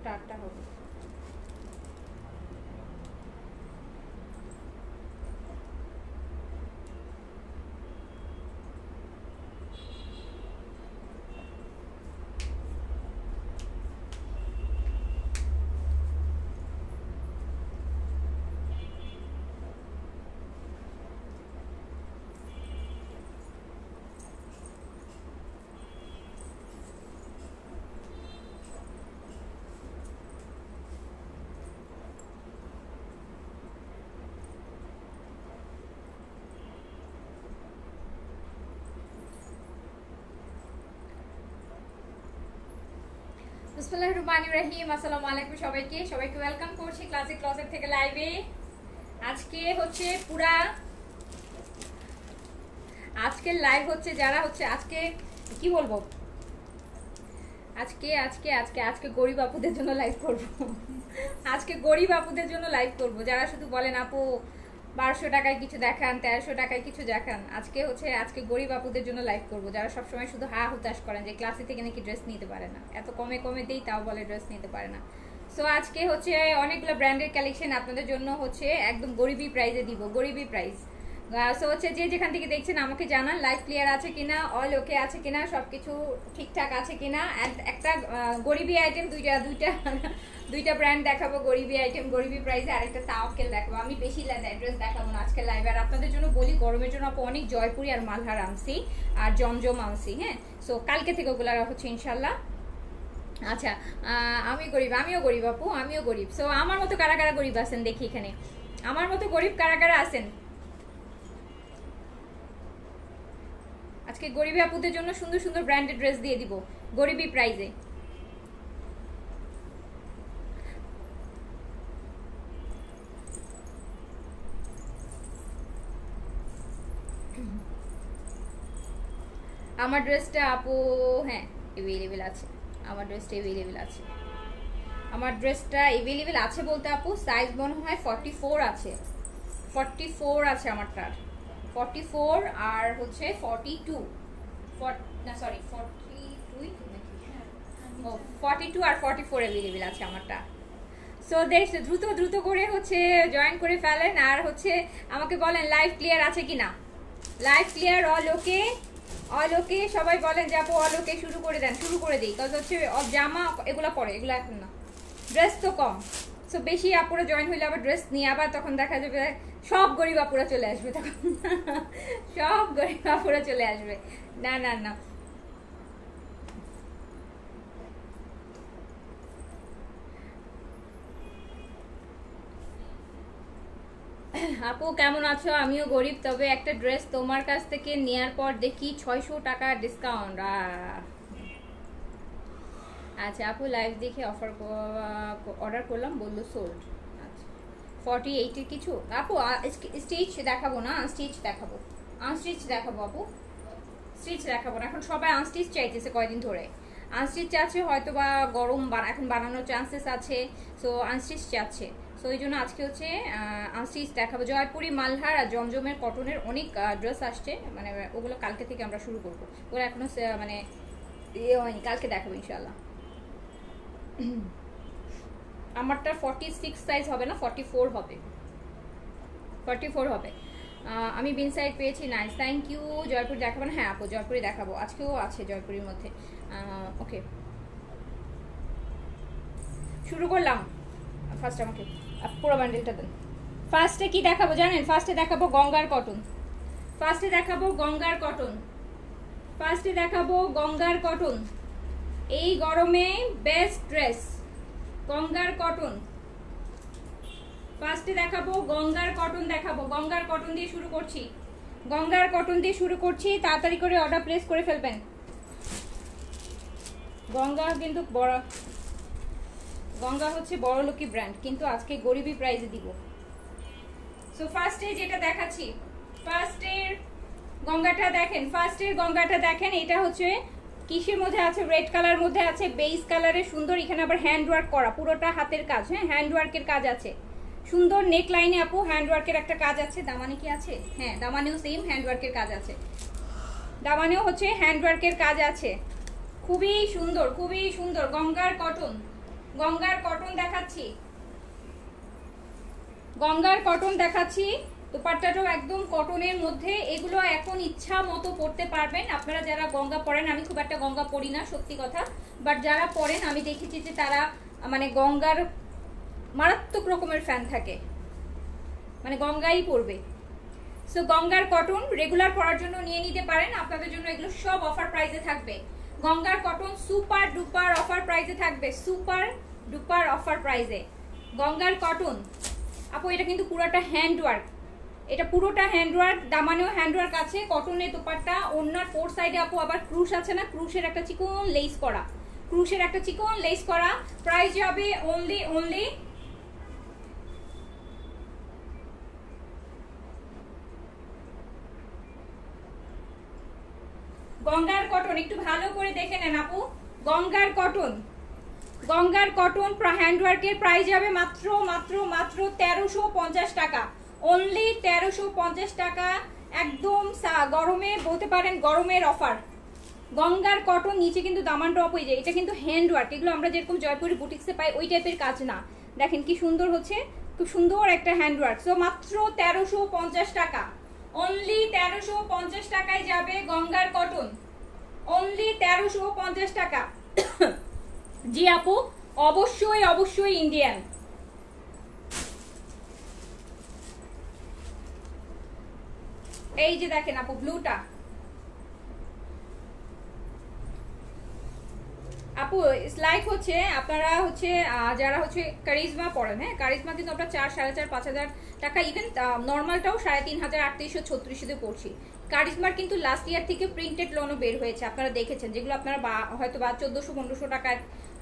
টাটটা হবে। বিসমিল্লাহির রহমানির রহিম। আসসালামু আলাইকুম সবাইকে ওয়েলকাম করছি ক্লাসিক ক্লসেট থেকে লাইভে। আজকে হচ্ছে পুরা আজকের লাইভ হচ্ছে যারা হচ্ছে আজকে কি বলবো আজকে আজকে আজকে আজকে গরিব আপুদের জন্য লাইভ করব। আজকে গরিব আপুদের জন্য লাইভ করব যারা শুধু বলেন আপু 1200 টাকায় কিছু দেখান, 1300 টাকায় কিছু দেখান। আজকে গরিব আপুদের জন্য লাইভ করব যারা সবসময় শুধু হা হুতাশ করেন যে ক্লাসে থেকে নাকি ড্রেস নিতে পারে না, এত কমে কমে দেই তাও বলে ড্রেস নিতে পারে না। সো আজকে হচ্ছে অনেকগুলো ব্র্যান্ডের কালেকশন আপনাদের জন্য হচ্ছে একদম গরিবি প্রাইসে দিব, গরিবি প্রাইস। সো হচ্ছে যে যেখান থেকে দেখছেন আমাকে জানান লাইভ ক্লিয়ার আছে কিনা, অল ওকে আছে কিনা, সবকিছু ঠিকঠাক আছে কিনা। একটা গরিবি আইটেম দুইটা ব্র্যান্ড দেখাবো, গরিবি আইটেম গরিবি প্রাইসে, আর একটা তাওয়াক্কেল দেখাবো। আমি বেশি অ্যাড্রেস দেখাবো না আজকে লাইভে। আর আপনাদের জন্য বলি গরমের জন্য আপু অনেক জয়পুরি আর মালহার আনছি আর জমজম আনছি। হ্যাঁ, সো কালকে থেকে ওগুলো হচ্ছে ইনশাল্লাহ। আচ্ছা, আমিও গরিব আপু, আমিও গরিব। সো আমার মতো কারা কারা গরিব আছেন দেখি এখানে, আমার মতো গরিব কারা কারা আছেন। আজকে গরিবী আপুদের জন্য সুন্দর সুন্দর ব্র্যান্ডেড ড্রেস দিয়ে দিব গরিবী প্রাইজে। আমার ড্রেসটা আপু হ্যাঁ অ্যাভেলেবেল আছে, আমার ড্রেসটা অ্যাভেলেবেল আছে। আমার ড্রেসটা অ্যাভেলেবেল আছে বলতে আপু সাইজ মনে হয় 44 আছে, 44 আছে আমারটার, 44 আর হচ্ছে 42, না সরি 42 আর 44 অ্যাভেলেবেল আছে আমারটা। সো দেখছে দ্রুত দ্রুত করে হচ্ছে জয়েন করে ফেলেন। আর হচ্ছে আমাকে বলেন লাইভ ক্লিয়ার আছে কিনা, লাইভ ক্লিয়ার, অল ওকে, অল ওকে সবাই বলেন যে আপু অল ওকে, শুরু করে দেন, শুরু করে দিই। কারণ হচ্ছে জামা এগুলো পরে, এগুলো এখন না, ড্রেস তো কম। সো বেশি আপুরা জয়েন হইলে আবার ড্রেস নিয়ে আবার তখন দেখা যাবে সব গরিব আপুরা চলে আসবে, তখন সব গরিব আপুরা চলে আসবে। না না না, আপু কেমন আছো? আমিও গরিব, তবে একটা ড্রেস তোমার কাছ থেকে নেয়ার পর দেখি 600 টাকা ডিসকাউন্ট। আচ্ছা আপু লাইভ দেখে অর্ডার করলাম, বললো সোল্ড। আচ্ছা 48 এর কিছু আপু স্টিচ দেখাবো না, আনস্টিচ দেখাবো, আনস্টিচ দেখাবো আপু, স্টিচ দেখাবো না এখন। সবাই আনস্টিচ চাইতেছে কয়দিন ধরে, আনস্টিচ চাচ্ছে, হয়তো বা গরম এখন বানানোর চান্সেস আছে। সো আনস্টিচ চাচ্ছে, সো এই জন্য আজকে হচ্ছে আনস্টিচ দেখাবো। জয়পুরি মালহার আর জমজমের কটনের অনেক ড্রেস আসছে, মানে ওগুলো কালকে থেকে আমরা শুরু করবো, ওগুলো এখনো মানে ইয়ে হয়নি, কালকে দেখাবো ইনশাল্লাহ। আমারটা 46 সাইজ হবে না, 44 হবে, 44 হবে। আমি বিন সাইড পেয়েছি, নাইস, থ্যাংক ইউ। জয়পুর দেখাবো না? হ্যাঁ আপু জয়পুরি দেখাবো, আজকেও আছে জয়পুরের মধ্যে। ওকে শুরু করলাম। ফার্স্ট আমাকে পুরো বান্ডেলটা দেন। ফার্স্টে কি দেখাবো জানেন? ফার্স্টে দেখাবো গঙ্গার কটন, ফার্স্টে দেখাবো গঙ্গার কটন, ফার্স্টে দেখাবো গঙ্গার কটন। এই গরমে বেস্ট ড্রেস গঙ্গার কটন। ফার্স্টে দেখাবো গঙ্গার কটন, দেখাবো গঙ্গার কটন দিয়ে শুরু করছি, গঙ্গার কটন দিয়ে শুরু করছি। তাড়াতাড়ি করে অর্ডার প্লেস করে ফেলবেন। গঙ্গা কিন্তু গঙ্গা হচ্ছে বড় লোকি ব্র্যান্ড, কিন্তু আজকে গরিবি প্রাইসে দিব। সো ফার্স্টে যেটা দেখাচ্ছি, ফার্স্টের গঙ্গাটা দেখেন, ফার্স্টের গঙ্গাটা দেখেন। এটা হচ্ছে কিসের মধ্যে আছে? রেড কালার মধ্যে আছে, বেস কালারে সুন্দর। এখানে আবার হ্যান্ডওয়ার্ক করা, পুরোটা হাতের কাজ। হ্যাঁ হ্যান্ডওয়ার্কের কাজ আছে, সুন্দর নেক লাইনে আপু হ্যান্ডওয়ার্কের একটা কাজ আছে। দামানে কি আছে? হ্যাঁ দামানেও সেম হ্যান্ডওয়ার্কের কাজ আছে, দামানেও হচ্ছে হ্যান্ডওয়ার্কের কাজ আছে। খুবই সুন্দর, খুবই সুন্দর। গঙ্গার কটন, গঙ্গার কটন দেখাচ্ছি, গঙ্গার কটন দেখাচ্ছি। দোপাট্টাটাও একদম কটনের মধ্যে। এগুলো এখন ইচ্ছা মতো পরতে পারবেন আপনারা যারা গঙ্গা পরেন। আমি খুব একটা গঙ্গা পরি না সত্যি কথা, বাট যারা পরেন আমি দেখেছি যে তারা মানে গঙ্গার মারাত্মক রকমের ফ্যান থাকে, মানে গঙ্গাই পরবে। সো গঙ্গার কটন রেগুলার পরার জন্য নিয়ে নিতে পারেন। আপনাদের জন্য এগুলো সব অফার প্রাইসে থাকবে। গঙ্গার কটন সুপার ডুপার অফার প্রাইসে থাকবে, সুপার ডুপার অফার প্রাইসে গঙ্গার কটন। আপু এটা কিন্তু পুরোটা হ্যান্ডওয়ার্ক, এটা পুরোটা হ্যান্ডওয়ার্ক, দামানেও হ্যান্ডওয়ার্ক আছে। কটনের দোপাট্টা, ওনার ফোর সাইডে আপু আবার ক্রুশ আছে না, ক্রুশের একটা চিকন লেস করা, ক্রুশের একটা চিকন লেস করা। প্রাইস যাবে অনলি গঙ্গার কটন একটু ভালো করে দেখে নেন আপু। গঙ্গার কটন, গঙ্গার কটন হ্যান্ডওয়ার্কের প্রাইস যাবে মাত্র মাত্র মাত্র 1350 টাকা, অনলি 1350 টাকা। একদম গরমে বলতে পারেন গরমের অফার। গঙ্গার কটন নিচে কিন্তু দামান ড্রপ হয়ে যায়। এটা কিন্তু হ্যান্ডওয়ার্ক, এগুলো আমরা যেরকম জয়পুরি বুটিক্সে পাই ওই টাইপের কাজ না। দেখেন কি সুন্দর হচ্ছে, খুব সুন্দর একটা হ্যান্ডওয়ার্ক। সো মাত্র 1350 টাকা, অনলি 1350 টাকায় যাবে গঙ্গার কটন, অনলি 1350 টাকা। জি আপু অবশ্যই অবশ্যই ইন্ডিয়ান। এই যে দেখেন আপু ব্লুটা, আপু লাইক হচ্ছে আপনারা হচ্ছে যারা হচ্ছে কারিজমা পড়েন, হ্যাঁ কারিজমা কিন্তু আমরা 4, 4.5, 5,000 টাকা, ইভেন নর্মালটাও 3,500, 3800 পড়ছি। কারিজমার কিন্তু লাস্ট ইয়ার থেকে প্রিন্টেড লোনও বের হয়েছে, আপনারা দেখেছেন, যেগুলো আপনারা হয়তো বা 1400-1500 টাকা,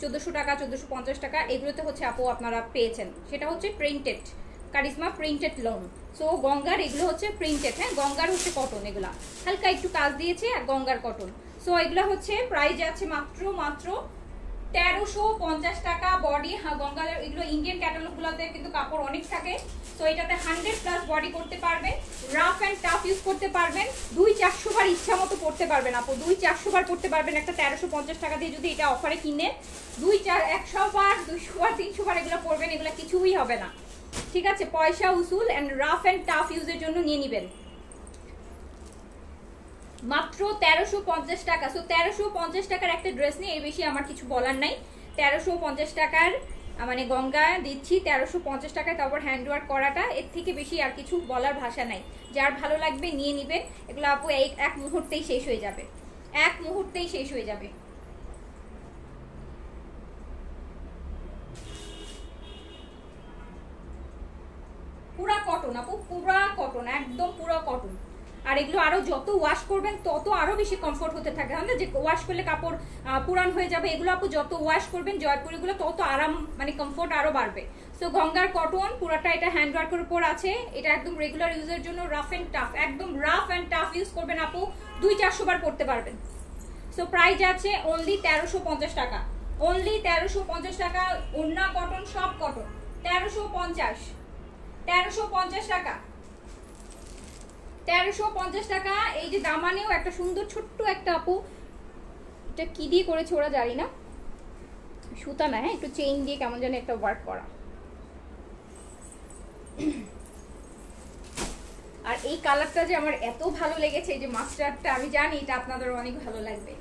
1400 টাকা, 1450 টাকা এগুলোতে হচ্ছে আপু আপনারা পেয়েছেন। সেটা হচ্ছে printed charisma printed loan. So গঙ্গার এগুলো হচ্ছে প্রিন্টেড, হ্যাঁ গঙ্গার হচ্ছে কটন, এগুলা হালকা একটু কাজ দিয়েছে আর গঙ্গার কটন। সো এগুলো হচ্ছে প্রাইস আছে মাত্র মাত্র 1350 টাকা বডি। হ্যাঁ গঙ্গার এগুলো ইন্ডিয়ান ক্যাটালগ গুলোতে কিন্তু কাপড় অনেক থাকে। তো এটাতে 100+ বডি করতে পারবেন, রাফ অ্যান্ড টাফ ইউজ করতে পারবেন, 200-400 বার ইচ্ছা মতো পড়তে পারবেন আপু, 200-400 বার পড়তে পারবেন একটা 1350 টাকা দিয়ে যদি এটা অফারে কিনে। 100 বার, 200 বার, 300 বার এগুলো পড়বেন, এগুলো কিছুই হবে না, ঠিক আছে। পয়সা উসুল অ্যান্ড রাফ অ্যান্ড টাফ ইউজের জন্য নিয়ে নেবেন। মাত্র 1350 টাকা। সো 1350 টাকার একটা ড্রেস নিয়ে এর বেশি আমার কিছু বলার নাই। 1350 টাকার মানে গঙ্গা দিচ্ছি 1350 টাকায়, তারপর হ্যান্ডওয়ার্ক করাটা, এর থেকে বেশি আর কিছু বলার ভাষা নাই। যার ভালো লাগবে নিয়ে নেবেন। এগুলো আপু এক মুহূর্তেই শেষ হয়ে যাবে, এক মুহূর্তেই শেষ হয়ে যাবে। পুরা কটন আপু, পুরা কটন, একদম পুরা কটন। আর এগুলো আরো যত ওয়াশ করবেন তত আরো বেশি কমফোর্ট হতে থাকে, না যে ওয়াশ করলে কাপড় পুরান হয়ে যাবে। এগুলো আপু যত ওয়াশ করবেন জয়পুরিগুলো তত আরাম মানে কমফোর্ট আরো বাড়বে। সো গঙ্গার কটন পুরাটা এটা হ্যান্ডওয়ার্কের উপর আছে। এটা একদম রেগুলার ইউজের জন্য রাফ এন্ড টাফ, একদম রাফ এন্ড টাফ ইউজ করবেন আপু, 200-400 বার পড়তে পারবেন। সো প্রাইস আছে অনলি 1350 টাকা, অনলি 1350 টাকা। ওন্না কটন, সব কটন, 1350, 1350 টাকা, 1350 টাকা। এই যে দামানেও একটা সুন্দর ছোট্ট একটা আপু, এটা কি দিয়ে করেছে ওরা জানি না, সুতা না, হ্যাঁ একটু চেইন দিয়ে কেমন যেন একটা ওয়ার্ক করা। আর এই কালারটা যে আমার এত ভালো লেগেছে, এই যে মাস্টার্ডটা, আমি জানি এটা আপনাদের অনেক ভালো লাগবে,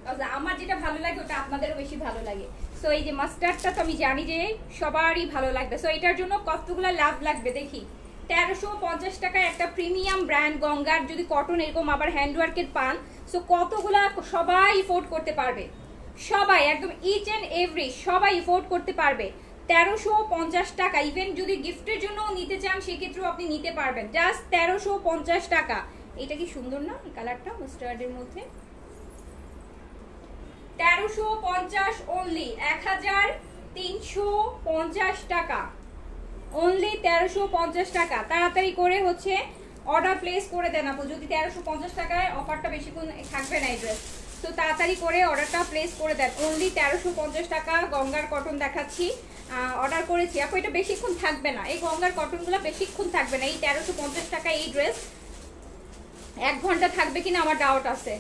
কারণ আমার যেটা ভালো লাগে ওটা আপনাদেরও বেশি ভালো লাগে। সো এই যে মাস্টার্ডটা তো আমি জানি যে সবারই ভালো লাগবে। সো এটার জন্য কতগুলো লাভ লাগবে দেখি। 1350 টাকায় একটা প্রিমিয়াম ব্র্যান্ড গঙ্গার যদি কটন এরকম আবার হ্যান্ডওয়ার্কের পান, সো কতগুলা সবাই এফোর্ড করতে পারবে, সবাই একদম ইচ অ্যান্ড এভরি সবাই এফোর্ড করতে পারবে। 1350 টাকা। ইভেন যদি গিফটের জন্য নিতে চান সেক্ষেত্রেও আপনি নিতে পারবেন, জাস্ট 1350 টাকা। এটা কি সুন্দর না এই কালারটা মাস্টার্ডের মধ্যে। 1350 অনলি, 1350 টাকা, অনলি 1350 টাকা। তাড়াতাড়ি করে হচ্ছে অর্ডার প্লেস করে দেন আপু, যদি 1350 টাকায় অফারটা বেশিক্ষণ থাকবে না এই ড্রেস, তো তাড়াতাড়ি করে অর্ডারটা প্লেস করে দেন। অনলি 1350 টাকা গঙ্গার কটন দেখাচ্ছি, অর্ডার করেছি আপু, এটা বেশিক্ষণ থাকবে না, এই গঙ্গার কটনগুলো বেশিক্ষণ থাকবে না। এই 1350 টাকা এই ড্রেস 1 ঘন্টা থাকবে কিনা আমার ডাউট আছে।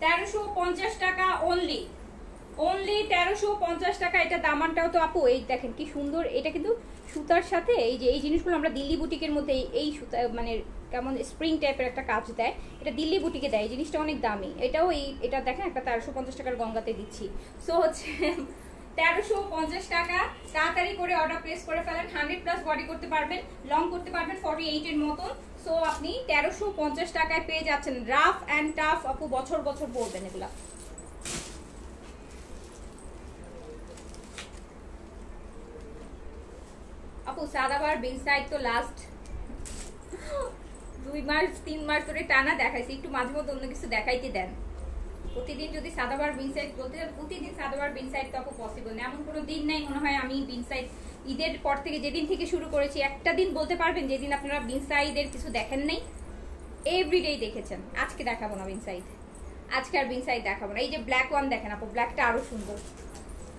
1350 টাকা অনলি, অনলি 1350 টাকা। এটা দামানটাও তো আপু এই দেখেন কি সুন্দর, এটা কিন্তু সুতার সাথে এই যে এই জিনিসগুলো আমরা দিল্লি বুটিকের মধ্যে এই সুতা মানে কেমন স্প্রিং টাইপের একটা কাজ দেয়, এটা দিল্লি বুটিকে দেয়, এই জিনিসটা অনেক দামি। এটাও এটা দেখেন একটা 1350 টাকার গঙ্গাতে দিচ্ছি। সো হচ্ছে 1350 টাকা। তাড়াতাড়ি করে অর্ডার প্লেস করে ফেলেন। 100+ বডি করতে পারবেন, লং করতে পারবেন 48 এর মতন। সো আপনি 1350 টাকায় পেয়ে যাচ্ছেন রাফ অ্যান্ড টাফ। আপু বছর বছর পরবেন এগুলা। আপু সাদাবার বিন সাইড তো লাস্ট 2 মাস 3 মাস ধরে টানা দেখাইছি, একটু মাঝে মধ্যে অন্য কিছু দেখাইতে দেন। প্রতিদিন যদি সাদাবার বিন সাইড বলতে যান, প্রতিদিন সাদাবার বিন সাইড তো আপু পসিবল না। এমন কোনো দিন নাই মনে হয় আমি বিন সাইড ঈদের পর থেকে যেদিন থেকে শুরু করেছি একটা দিন বলতে পারবেন যেদিন আপনারা বিন সাইডের কিছু দেখেন নাই? এভরিডেই দেখেছেন। আজকে দেখাবো না বিন সাইড, আজকে আর বিন সাইড দেখাবো না। এই যে ব্ল্যাক ওয়ান দেখেন আপু, ব্ল্যাকটা আরো সুন্দর,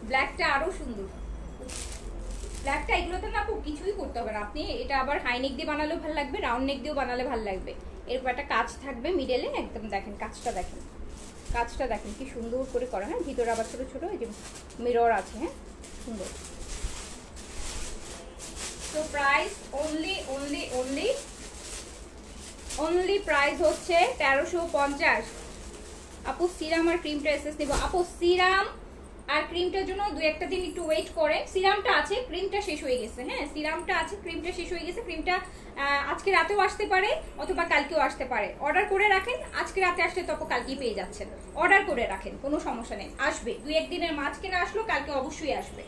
ব্ল্যাকটা আরো সুন্দর। ব্ল্যাকটা এগুলোতে না আপু কিছুই করতে হবে না, আপনি এটা আবার হাই নেক দিয়ে বানালেও ভালো লাগবে, রাউন্ড নেক দিয়েও বানালে ভালো লাগবে। এরপর একটা কাজ থাকবে মিডলে, একদম দেখেন কাজটা দেখেন, কাজটা দেখেন কি সুন্দর করে করা। হ্যাঁ, ভিতরে আবার ছোট ছোট এই যে মিরর আছে। হ্যাঁ, সুন্দর। তো price only only only only price হচ্ছে 1350। আপু সিরাম আর ক্রিমটা এসএস নিব। আপু সিরাম আর ক্রিমটার জন্য 2-1 দিন একটু ওয়েট করে। সিরামটা আছে, ক্রিমটা শেষ হয়ে গেছে। হ্যাঁ, সিরামটা আছে, ক্রিমটা শেষ হয়ে গেছে। ক্রিমটা আজকে রাতেও আসতে পারে অথবা কালকেও আসতে পারে। অর্ডার করে রাখেন, আজকে রাতে আসলে তখন কালকেই পেয়ে যাচ্ছেন। অর্ডার করে রাখেন, কোনো সমস্যা নেই, আসবে 2-1 দিনের মাঝখানে আসলো, কালকে অবশ্যই আসবে।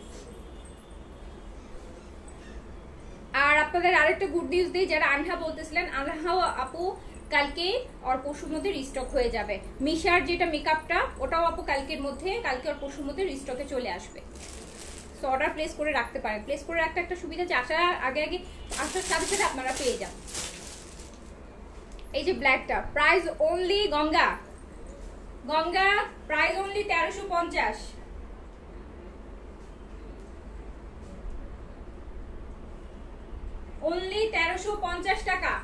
আর আপনাদের আরেকটা গুড নিউজ দিই, যারা আনহা বলতেছিলেন, আনহাও আপু কালকে আর পরশুর মধ্যে রিস্টক হয়ে যাবে। মিশার যেটা মেকআপটা ওটাও আপু কালকের মধ্যে, কালকে আর পরশুর মধ্যে রিস্টকে চলে আসবে। সো অর্ডার প্লেস করে রাখতে পারেন। প্লেস করে রাখতে একটা সুবিধা যে আসার আগে আগে আসার সাথে সাথে আপনারা পেয়ে যান। এই যে ব্ল্যাকটা price only Ganga, Ganga price only 1350। Only 1350 টাকা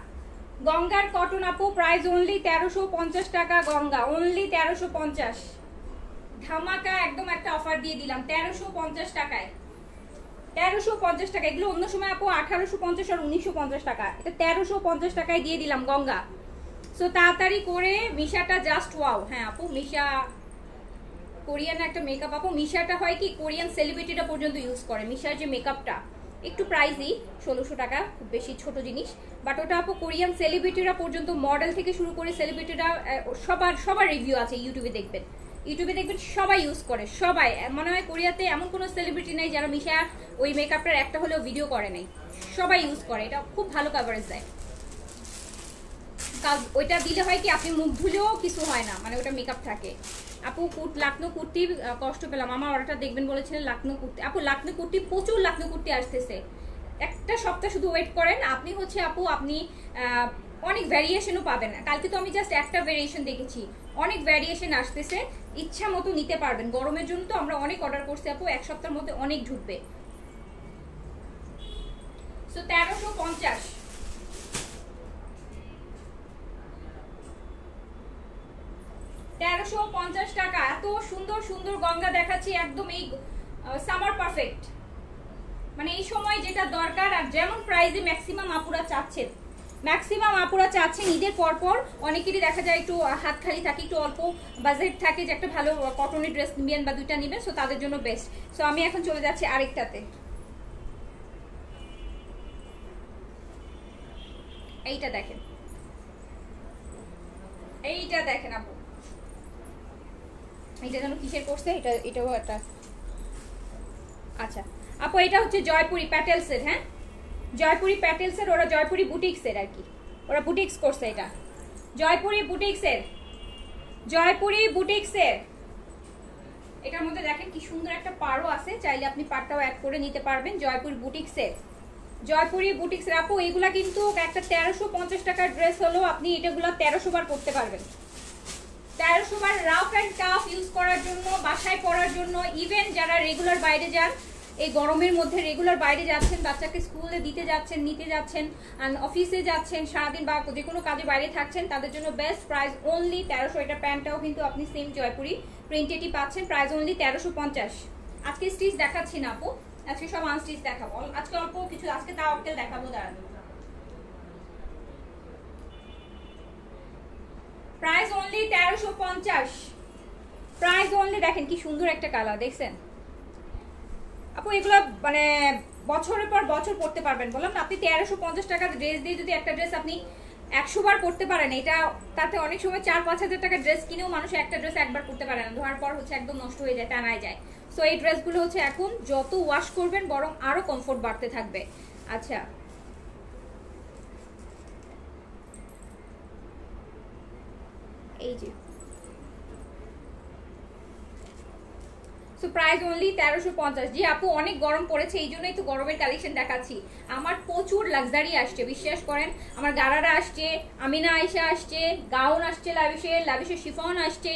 গঙ্গার কটন আপু, প্রাইস অনলি 1350 টাকা গঙ্গা, অনলি 1350। ধামাকা একদম একটা অফার দিয়ে দিলাম 1350 টাকায়, 1350 টাকা। এগুলো অন্য সময় আপু 1850 আর 1950 টাকা, এটা 1350 টাকায় দিয়ে দিলাম গঙ্গা। সো তাড়াতাড়ি করে মিশাটা জাস্ট ওয়াও। হ্যাঁ আপু মিশা কোরিয়ান একটা মেকআপ আপু, মিশাটা হয় কি কোরিয়ান সেলিব্রিটিরা পর্যন্ত ইউজ করে। মিশার যে মেকআপটা একটু প্রাইসই 1600 টাকা, খুব বেশি ছোট জিনিস, বাট ওটা আপু কোরিয়ান সেলিব্রিটিরা পর্যন্ত, মডেল থেকে শুরু করে সেলিব্রিটিরা সবার রিভিউ আছে, ইউটিউবে দেখবেন, ইউটিউবে দেখবেন সবাই ইউজ করে, সবাই। মনে হয় কোরিয়াতে এমন কোনো সেলিব্রিটি নেই যারা মিশা ওই মেকআপটার একটা হলেও ভিডিও করে নাই, সবাই ইউজ করে। এটা খুব ভালো কভারেজ দেয়। ওইটা দিলে হয় কি আপনি মুখ ধুলেও কিছু হয় না, মানে ওটা মেকআপ থাকে। আপু লাকনো কুর্তির কষ্ট পেলাম, আমার অর্ডারটা দেখবেন বলেছিলেন লাকনো কুর্তি। আপু লাকনো কুর্তি, প্রচুর লাকনো কুর্তি আসতেছে, একটা সপ্তাহ শুধু ওয়েট করেন। আপনি হচ্ছে আপু আপনি অনেক ভ্যারিয়েশনও পাবেন। কালকে তো আমি জাস্ট একটা ভ্যারিয়েশন দেখেছি, অনেক ভ্যারিয়েশন আসতেছে, ইচ্ছা মতো নিতে পারবেন। গরমের জন্য তো আমরা অনেক অর্ডার করছি আপু, এক সপ্তাহের মধ্যে অনেক ঢুকবে। সো 1350, 1350 টাকা। এত সুন্দর সুন্দর গঙ্গা দেখাচ্ছি, একদম এই সামার পারফেক্ট, মানে এই সময় যেটা দরকার। আর যেমন প্রাইসে ম্যাক্সিমাম আপুরা চাচ্ছেন, ম্যাক্সিমাম আপুরা চাচ্ছেন ঈদের পরপর অনেকেরই দেখা যায় একটু হাত খালি থাকে, একটু অল্প বাজেট থাকে যে একটা ভালো কটনের ড্রেস নিবেন বা 2টা নেবেন, সো তাদের জন্য বেস্ট। সো আমি এখন চলে যাচ্ছি আরেকটাতে। এইটা দেখেন, এইটা দেখেন আপু, এটা যেন কিসের করছে, এটাও একটা। আচ্ছা আপু এটা হচ্ছে জয়পুরি প্যাটেলসের। হ্যাঁ, জয়পুরি প্যাটেলসের, ওরা জয়পুরি বুটিক্সের আর কি, ওরা বুটিক্স করছে। এটা জয়পুরি বুটিক্সের, জয়পুরি বুটিক্সের। এটার মধ্যে দেখেন কি সুন্দর একটা পাড়ও আছে, চাইলে আপনি পাড়টাও অ্যাড করে নিতে পারবেন। জয়পুরি বুটিক্সের, জয়পুরি বুটিক্সের আপু এগুলা কিন্তু একটা 1350 টাকার ড্রেস হলো আপনি এটাগুলো 1300 বার করতে পারবেন। 1300 বার রাফ অ্যান্ড টাফ ইউজ করার জন্য, বাসায় পরার জন্য, ইভেন যারা রেগুলার বাইরে যান এই গরমের মধ্যে রেগুলার বাইরে যাচ্ছেন, বাচ্চাকে স্কুলে দিতে যাচ্ছেন, নিতে যাচ্ছেন, অফিসে যাচ্ছেন, সারাদিন বা যে কোনো কাজে বাইরে থাকছেন, তাদের জন্য বেস্ট প্রাইস অনলি 1300। এটা প্যান্টটাও কিন্তু আপনি সেম জয়পুরি প্রিন্টেডই পাচ্ছেন, প্রাইস অনলি 1350। আজকে স্টিচ দেখাচ্ছি না আপু, আজকে সব আনস্টিচ দেখাবো, আজকে অল্প কিছু আজকে তাও আপনাদের দেখাবো। দাঁড়ানো, প্রাইস অনলি 1350, প্রাইস অনলি। দেখেন কি সুন্দর একটা কালার, দেখছেন আপু? এগুলো মানে বছরের পর বছর পরতে পারবেন। বললাম না, আপনি 1350 টাকার ড্রেস দিয়ে যদি একটা ড্রেস আপনি 100 বার পরতে পারেন, এটা তাতে অনেক সময় 4-5 হাজার টাকার ড্রেস কিনেও মানুষ একটা ড্রেস একবার পরতে পারে না, ধোয়ার পর হচ্ছে একদম নষ্ট হয়ে যায়, টানায় যায়। সো এই ড্রেসগুলো হচ্ছে এখন যত ওয়াশ করবেন বরং আরো কমফোর্ট বাড়তে থাকবে। আচ্ছা, এই যে সো প্রাইস অনলি 1350। জি আপু, অনেক গরম পড়েছে, এই জন্যই তো গরমের কালেকশন দেখাচ্ছি। আমার প্রচুর লাক্সারি আসছে, বিশ্বাস করেন। আমার গারারা আসছে, আমিনা আয়েশা আসছে, গাউন আসছে, লাভিশের শিফন আসছে,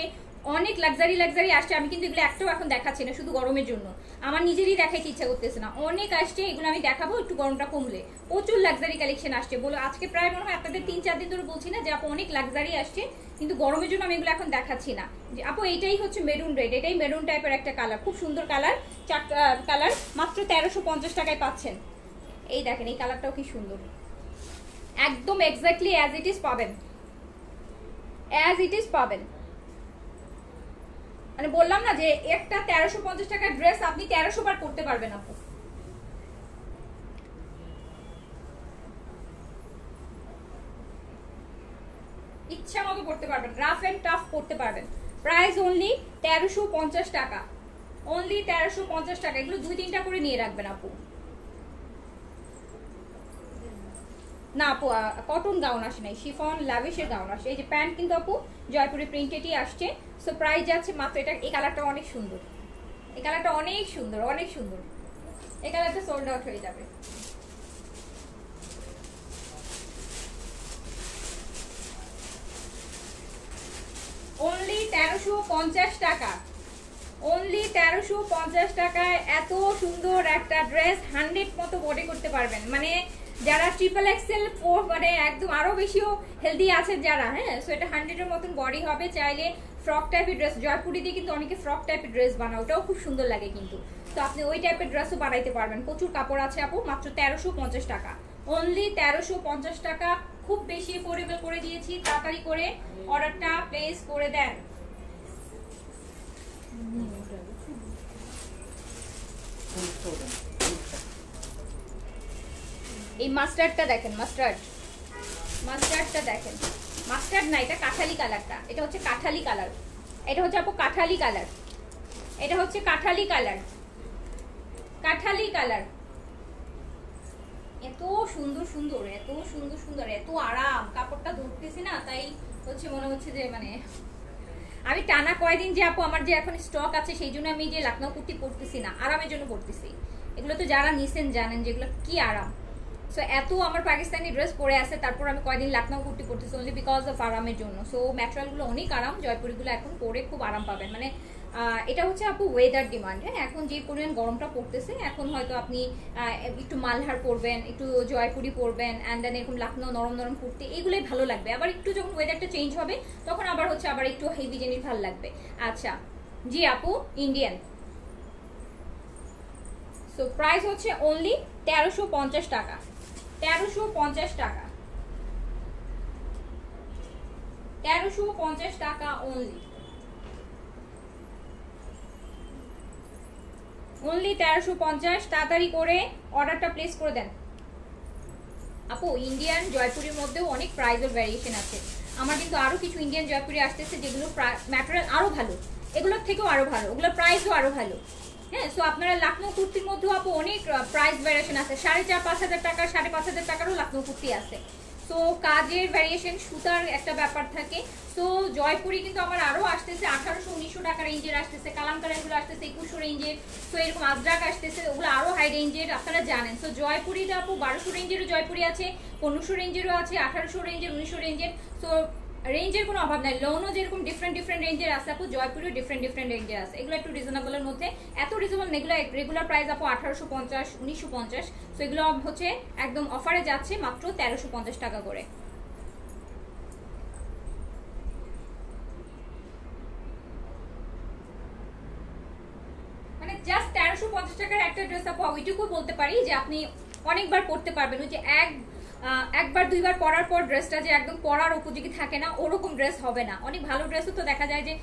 অনেক লাক্সারি আসছে। আমি কিন্তু এগুলো একটাও এখন দেখাচ্ছি না, শুধু গরমের জন্য। আমার নিজেরই দেখাইতে ইচ্ছা করতেছে না, অনেক আসছে, এগুলো আমি দেখাবো একটু গরমটা কমলে। প্রচুর লাক্সারি কালেকশন আসছে, বলো আজকে প্রায় মনে হয় আপনাদের 3-4 দিন ধরে বলছি না যে আপু অনেক লাক্সারি আসছে, কিন্তু গরমের জন্য আমি এগুলো এখন দেখাচ্ছি না। যে আপু এইটাই হচ্ছে মেরুন রেড, এটাই মেরুন টাইপের একটা কালার, খুব সুন্দর কালার, 4টা কালার, মাত্র 1350 টাকায় পাচ্ছেন। এই দেখেন এই কালারটাও কি সুন্দর, একদম এক্স্যাক্টলি অ্যাজ ইট ইজ পাবেন, অ্যাজ ইট ইজ পাবেন। মানে বললাম না যে একটা 1350 টাকার ড্রেস আপনি 1300 বার পরতে পারবেন আপু। ইচ্ছা মতো পড়তে পারবেন, রাফ এন্ড টাফ পড়তে পারবেন। প্রাইস অনলি 1350 টাকা, অনলি 1350 টাকা। এগুলো 2-3টা করে নিয়ে রাখবেন আপু। না আপু, কটন গাউন আসে নাই, শিফন লাভিশের গাউন আসে। এই যে প্যান্ট কিন্তু আপু জয়পুরি প্রিন্টেডই আসছে। সো প্রাইস যাচ্ছে মাত্র, এটা এই কালারটা অনেক সুন্দর, এই কালারটা অনেক সুন্দর, অনেক সুন্দর। এই কালারটা সোল্ড আউট হয়ে যাবে। অনলি 1350 টাকা, অনলি 1350 টাকায় এত সুন্দর একটা ড্রেস 100 মতো বডি করতে পারবেন। মানে যারা ট্রিপল এক্সেল মানে একদম আরো বেশিও হেলদি আছেন যারা, হ্যাঁ, সো এটা 100-এর মতন বডি হবে। চাইলে ফ্রক টাইপের ড্রেস, জয়পুরি দিয়ে কিন্তু অনেকে ফ্রক টাইপের ড্রেস বানায়, ওটাও খুব সুন্দর লাগে কিন্তু। তো আপনি ওই টাইপের ড্রেসও বানাইতে পারবেন, প্রচুর কাপড় আছে আপু। মাত্র 1350 টাকা, অনলি 1350 টাকা। খুব বেশি এফোর্ডেবল করে দিয়েছি, তাড়াতাড়ি করে অর্ডারটা প্লেস করে দেন। এই মাস্টার্ডটা দেখেন, মাস্টার্ডটা দেখেন, মাস্টার্ড না, এটা কাঠালি কালারটা, এটা হচ্ছে কাঠালি কালার, এটা হচ্ছে আপু কাঠালি কালার, এটা হচ্ছে কাঠালি কালার, কাঠালি কালার। এত সুন্দর সুন্দর, এত সুন্দর সুন্দর, এত আরাম, কাপড়টা ধরতেছি না, তাই হচ্ছে মনে হচ্ছে যে মানে আমি টানা কয়দিন যে আপু আমার যে এখন স্টক আছে, সেই জন্য আমি যে লাকনাও কুর্তি পরতেছি না, আরামের জন্য পরতেছি। এগুলো তো যারা নিছেন জানেন যেগুলো কি আরাম। সো এত আমার পাকিস্তানি ড্রেস পরে আছে, তারপর আমি কয়দিন লাকনাও কুর্তি পরতেছি অনলি বিকজ অফ আরামের জন্য। সো ম্যাটেরিয়ালগুলো অনেক আরাম, জয়পুরিগুলো এখন পরে খুব আরাম পাবেন। মানে এটা হচ্ছে আপু ওয়েদার ডিমান্ড, হ্যাঁ, এখন যে পরিমাণ গরমটা পড়তেছে, এখন হয়তো আপনি একটু মালহার পরবেন, একটু জয়পুরি পরবেন, অ্যান্ড দেন এরকম লাকনাও নরম নরম কুর্তি, এগুলোই ভালো লাগবে। আবার একটু যখন ওয়েদারটা চেঞ্জ হবে তখন আবার হচ্ছে আবার একটু হেভি জিনিস ভালো লাগবে। আচ্ছা জি আপু, ইন্ডিয়ান। সো প্রাইস হচ্ছে অনলি 1350 টাকা, 1350 টাকা, 1350 টাকা অনলি, অনলি 1350। তাড়াতাড়ি করে অর্ডারটা প্লেস করে দেন আপু। ইন্ডিয়ান জয়পুরের মধ্যেও অনেক প্রাইজের ভ্যারিয়েশন আছে। আমার কিন্তু আরো কিছু ইন্ডিয়ান জয়পুরি আসতেছে যেগুলো ম্যাটেরিয়াল আরো ভালো, এগুলোর থেকেও আরো ভালো, ওগুলোর প্রাইসও আরো ভালো। হ্যাঁ, সো আপনারা লাকনো কুর্তির মধ্যেও আপু অনেক প্রাইস ভ্যারিয়েশন আছে, 4,500-5 হাজার টাকা, 5,500 টাকারও লাকনো কুর্তি আছে। সো কাজের ভ্যারিয়েশন, সুতার একটা ব্যাপার থাকে। সো জয়পুরি কিন্তু আমার আরো আসতেছে 1800-1900 টাকা রেঞ্জের আসতেছে, কালামকারীগুলো আসতেছে 2100 রেঞ্জের। সো এরকম আজরাক আসতেছে, ওগুলো আরো হাই রেঞ্জের, আপনারা জানেন। সো জয়পুরিতে আপু 1200 রেঞ্জেরও জয়পুরি আছে, 1500 রেঞ্জেরও আছে, 1800 রেঞ্জের, 1900 রেঞ্জের। সো রেঞ্জের কোনো অভাব নাই। লোনও যেরকম ডিফারেন্ট রেঞ্জের আছে আপু, জয়পুরেও ডিফারেন্ট রেঞ্জের আছে। এগুলো একটু রিজনেবলের মধ্যে, এত রিজনেবল এগুলো রেগুলার প্রাইস আপু 1850 1950। সো এগুলো হচ্ছে একদম অফারে যাচ্ছে মাত্র 1350 টাকা করে। মানে জাস্ট 1350 টাকার একটা ড্রেস আপু, ওইটুকু বলতে পারি যে আপনি অনেকবার পরতে পারবেন। ওই যে একবার দুইবার পরার পর ড্রেসটা যে একদম পরার উপযোগী থাকে না, ওরকম ড্রেস হবে না। অনেক ভালো ড্রেসও তো দেখা যায় যে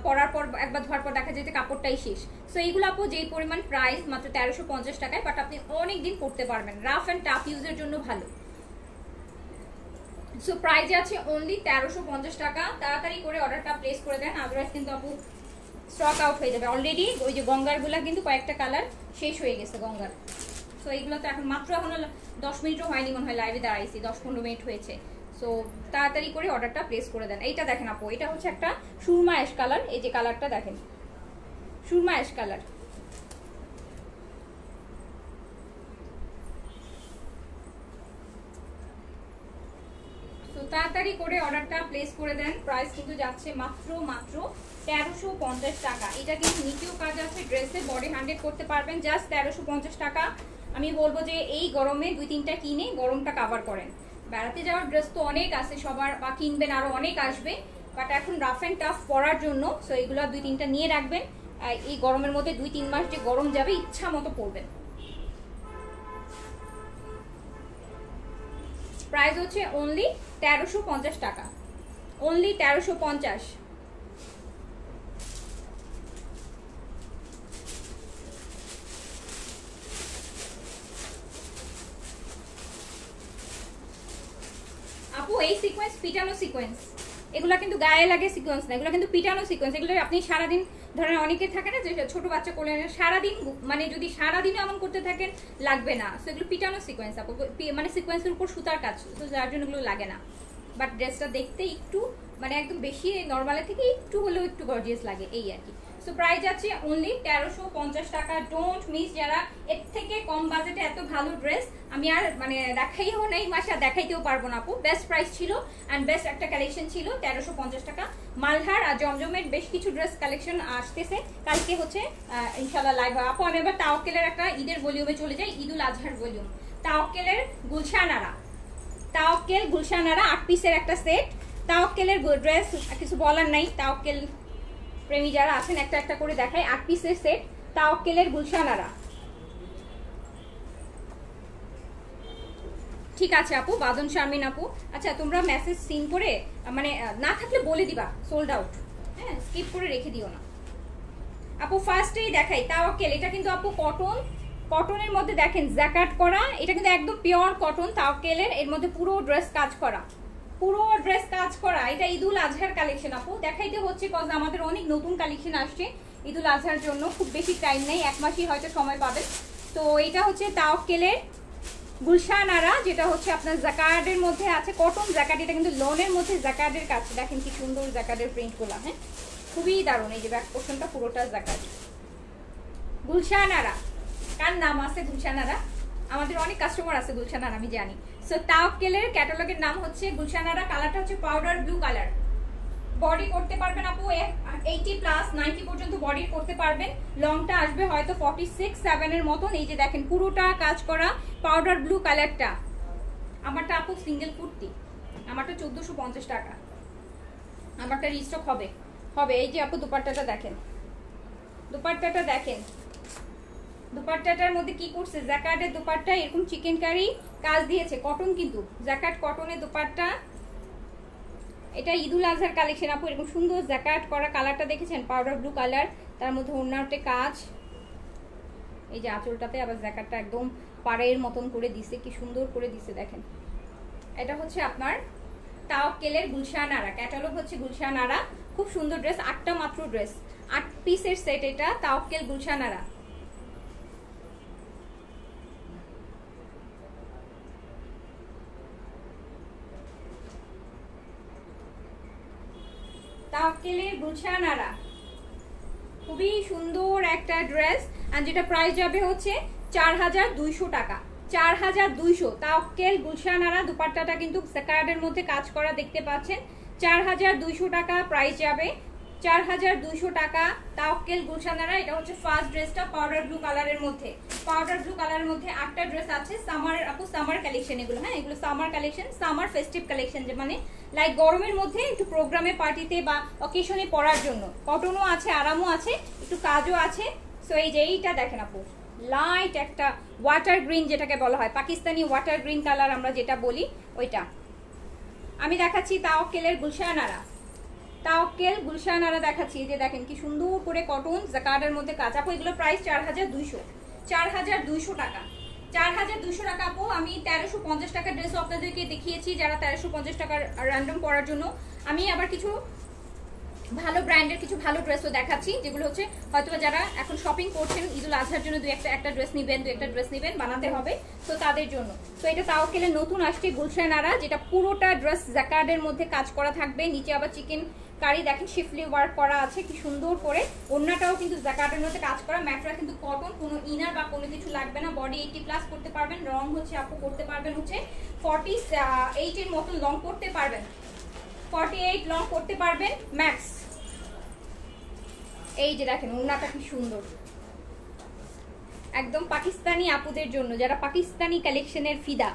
পরার পর একবার ধোয়ার পর দেখা যায় যে কাপড়টাই শেষ। সো এইগুলো আপু যেই পরিমাণ প্রাইস মাত্র 1350 টাকায়, বাট আপনি অনেক দিন পরতে পারবেন, রাফ অ্যান্ড টাফ ইউজের জন্য ভালো। সো প্রাইস আছে অনলি 1350 টাকা। তাড়াতাড়ি করে অর্ডারটা প্লেস করে দেন, আদারওয়াইজ কিন্তু আপু স্টক আউট হয়ে যাবে। অলরেডি ওই যে গঙ্গারগুলা কিন্তু কয়েকটা কালার শেষ হয়ে গেছে গঙ্গার। সো এইগুলো তো এখন মাত্র এখনো 10 মিনিটও হয়নি মনে হয়, লাইভে দাঁড়াইছি 10-15 মিনিট হয়েছে। সো তাড়াতাড়ি করে অর্ডারটা প্লেস করে দেন। এইটা দেখেন আপু, এটা হচ্ছে একটা সুরমা অ্যাশ কালার। এই যে কালারটা দেখেন, সুরমা অ্যাশ কালার। তো তাড়াতাড়ি করে অর্ডারটা প্লেস করে দেন। প্রাইস কিন্তু যাচ্ছে মাত্র 1350 টাকা। এটা কিন্তু নিচেও কাজ আছে, ড্রেসে বডি 100 করতে পারবেন, জাস্ট 1350 টাকা। আমি বলবো যে এই গরমে 2-3টা কিনে গরমটা কাভার করেন। বেড়াতে যাওয়ার ড্রেস তো অনেক আছে সবার, বা কিনবেন আরো অনেক আসবে, বাট এখন রাফ অ্যান্ড টাফ পরার জন্য সো এগুলো 2-3টা নিয়ে রাখবেন। এই গরমের মধ্যে 2-3 মাস যে গরম যাবে, ইচ্ছা মতো পরবেন। প্রাইস হচ্ছে অনলি 1350 টাকা, অনলি 1350। আপু এই সিকোয়েন্স পিটানো সিকোয়েন্স, এগুলো কিন্তু গায়ে লাগে সিকোয়েন্স না, এগুলো কিন্তু পিটানো সিকোয়েন্স। এগুলো আপনি সারাদিন ধরেন, অনেকে থাকে না যে ছোট বাচ্চা কোলে সারাদিন, মানে যদি সারাদিন এমন করতে থাকেন লাগবে না। সো এগুলো পিটানো সিকোয়েন্স আপু, মানে সিকোয়েন্সের উপর সুতার কাজ, তো যার জন্য এগুলো লাগে না। বাট ড্রেসটা দেখতে একটু মানে একদম বেশি নর্মালের থেকে একটু হলেও একটু গর্জিয়াস লাগে, এই আর কি। সো প্রাইস আছে অনলি 1350 টাকা। ডোন্ট মিস, যারা এর থেকে কম বাজেটে এত ভালো ড্রেস আমি আর মানে দেখাইও নাই মাসে, দেখাইতেও পারবো না আপু। বেস্ট প্রাইস ছিল অ্যান্ড বেস্ট একটা কালেকশন ছিল 1350 টাকা। মালহার আর জমজমের বেশ কিছু ড্রেস কালেকশন আসতেছে, কালকে হচ্ছে ইনশাল্লাহ লাইভ হবে আপু। আমি এবার তাওয়াক্কেলের একটা ঈদের ভলিউমে চলে যাই, ঈদুল আজহার ভলিউম। তাওয়াক্কেলের গুলশানারা, তাওয়াক্কেল গুলশানারা 8 পিসের একটা সেট। তাওয়াক্কেলের ড্রেস কিছু বলার নাই, তাওয়াক্কেল প্রেমী যারা আছেন একটা একটা করে দেখায়। 8 পিসের সেট তাওয়াক্কেলের গুলশানারা। ঠিক আছে আপু, বাদন শারমিন আপু। আচ্ছা তোমরা মেসেজ সিন করে মানে না থাকলে বলে দিবা সোল্ড আউট, হ্যাঁ স্কিপ করে রেখে দিও না আপু। ফার্স্টেই দেখাই তাওয়াক্কেল, এটা কিন্তু আপু কটন, কটনের মধ্যে দেখেন জ্যাকেট করা, এটা কিন্তু একদম পিওর কটন তাওয়াক্কেলের। এর মধ্যে পুরো ড্রেস কাজ করা, পুরো ড্রেস কাজ করা। এটা ঈদুল আজহার কালেকশন আপু, দেখাইতে হচ্ছে কজ আমাদের অনেক নতুন কালেকশন আসছে ঈদুল আজহার জন্য। খুব বেশি টাইম নেই, 1 মাসই হয়তো সময় পাবেন। তো এটা হচ্ছে তাওয়াক্কেলের গুলশানারা, যেটা হচ্ছে আপনার জাকার্ডের মধ্যে আছে, কটন জাকার্ড। এটা কিন্তু লোনের মধ্যে জাকার্ডের কাজ, দেখেন কি সুন্দর জাকার্ডের প্রিন্টগুলো, হ্যাঁ খুবই দারুণ। এই যে ব্যাক পোর্শনটা পুরোটা জাকার্ড। গুলশানারা, কার নাম আছে গুলশানারা? আমাদের অনেক কাস্টমার আছে গুলশানারা, আমি জানি। সো তাওয়াক্কেলের ক্যাটালগের নাম হচ্ছে গুলশানারা। কালারটা হচ্ছে পাউডার ব্লু কালার। বডি করতে পারবেন আপু 80+ 90 পর্যন্ত বডি করতে পারবেন। লংটা আসবে হয়তো 46-7 এর মতন। এই যে দেখেন পুরোটা কাজ করা পাউডার ব্লু কালারটা। আমারটা আপু সিঙ্গেল কুর্তি, আমারটা 1450 টাকা, আমারটা রিস্টক হবে। এই যে আপু দুপাট্টাটা দেখেন, দুপাট্টাটা দেখেন, দুপাট্টাটার মধ্যে কি করছে, জ্যাকার্ডের দুপাট্টা, এরকম চিকেন কারি কাজ দিয়েছে, কটন কিন্তু জ্যাকার্ড কটনের দুপাট্টা। এটা ঈদুল আজহার কালেকশন আপু, এরকম সুন্দর জ্যাকার্ড করা। কালারটা দেখেছেন পাউডার ব্লু কালার, তার মধ্যে ওড়নাতে কাজ। এই যে আঁচলটাতে আবার জ্যাকার্ডটা একদম পাড়ের মতন করে দিছে, কি সুন্দর করে দিছে দেখেন। এটা হচ্ছে আপনার তাওয়াক্কেলের গুলশানারা, ক্যাটালগ হচ্ছে গুলশানারা। খুব সুন্দর ড্রেস, 8টা মাত্র ড্রেস, 8 পিসের সেট এটা তাওয়াক্কেল গুলশানারা। তাওয়াক্কেলের গুলশানারা খুবই সুন্দর একটা ড্রেস, আর যেটা প্রাইস যাবে হচ্ছে 4200 টাকা, 4200। তাওয়াক্কেল গুলশানারা। দুপাট্টাটা কিন্তু জাকার্ডের মধ্যে কাজ করা দেখতে পাচ্ছেন, 4200 টাকা প্রাইস যাবে, 4200 টাকা। তাওয়াক্কেল গুলশানারা, এটা হচ্ছে ফার্স্ট ড্রেসটা পাউডার ব্লু কালারের মধ্যে। পাউডার ব্লু কালারের মধ্যে 8টা ড্রেস আছে সামার, আপু সামার কালেকশন এগুলো, হ্যাঁ এগুলো summer collection, summer festive collection, যে মানে লাইক গরমের মধ্যে একটু প্রোগ্রামে পার্টিতে বা অকেশনে পরার জন্য। কটনও আছে, আরামও আছে, একটু কাজও আছে। সো এই যে এইটা দেখেন আপু, লাইট একটা ওয়াটার গ্রিন যেটাকে বলা হয়, পাকিস্তানি ওয়াটার গ্রিন কালার আমরা যেটা বলি ওইটা। আমি দেখাচ্ছি তাওয়াক্কেলের গুলশানারা, তাওয়াক্কেল গুলশানারা দেখাচ্ছি। যে দেখেন কি সুন্দর করে কটন জাকার্ডের মধ্যে কাজ। আপু এগুলো প্রাইস 4200 টাকা, 4200 টাকা আপু। আমি 1350 টাকার ড্রেসও আপনাদেরকে দেখিয়েছি, যারা 1350 টাকার র্যান্ডম পরার জন্য। আমি আবার কিছু ভালো ব্র্যান্ডের কিছু ভালো ড্রেসও দেখাচ্ছি, যেগুলো হচ্ছে হয়তো যারা এখন শপিং করছেন ঈদুল আজহার জন্য একটা ড্রেস নেবেন বানাতে হবে, তো তাদের জন্য। তো এটা তাওয়াক্কেলের নতুন আসছে গুলশানারা, যেটা পুরোটা ড্রেস জাকার্ডের মধ্যে কাজ করা থাকবে। নিচে আবার চিকেন কারি দেখেন শিফলি ওয়ার্ক করা আছে কি সুন্দর করে। ওড়নাটাও কিন্তু জাকার্ডের মধ্যে কাজ করা, ম্যাটেরিয়াল কিন্তু কটন, কোনো ইনার বা কোনো কিছু লাগবে না। বডি 80+ করতে পারবেন, রং হচ্ছে আপু করতে পারবেন হচ্ছে 48 এর মতন লং করতে পারবেন, 48 লং করতে পারবেন ম্যাক্স। এই যে দেখেন ওড়নাটা কি সুন্দর, একদম পাকিস্তানি আপুদের জন্য যারা পাকিস্তানি কালেকশনের ফিদা।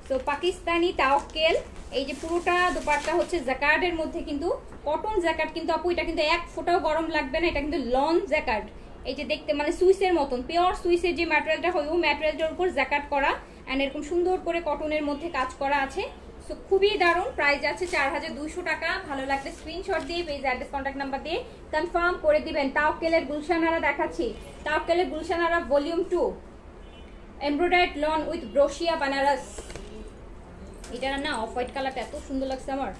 তো পাকিস্তানি তাওয়াক্কেল, এই যে পুরোটা দোপাট্টা হচ্ছে জাকার্ডের মধ্যে, কিন্তু কটন জ্যাকার্ড কিন্তু আপু, এটা কিন্তু এক ফোঁটাও গরম লাগবে না, এটা কিন্তু লন জ্যাকার্ড। এই যে দেখতে মানে সুইসের মতন, পিওর সুইসের যে ম্যাটেরিয়ালটা হয় ওই ম্যাটেরিয়ালটার উপর জ্যাকার্ড করা, অ্যান্ড এরকম সুন্দর করে কটনের মধ্যে কাজ করা আছে। সো খুবই দারুণ, প্রাইস আছে 4200 টাকা। ভালো লাগলে স্ক্রিনশট দিয়ে পেজ অ্যাড্রেস কন্ট্যাক্ট নাম্বার দিয়ে কনফার্ম করে দিবেন। তাওয়াক্কেলের গুলশানারা দেখাচ্ছি, তাওয়াক্কেলের Gulshanara volume 2, embroidered lawn with ব্রোশিয়া বানারস। এটা না অফ হোয়াইট কালারটা এত সুন্দর লাগছে আমার।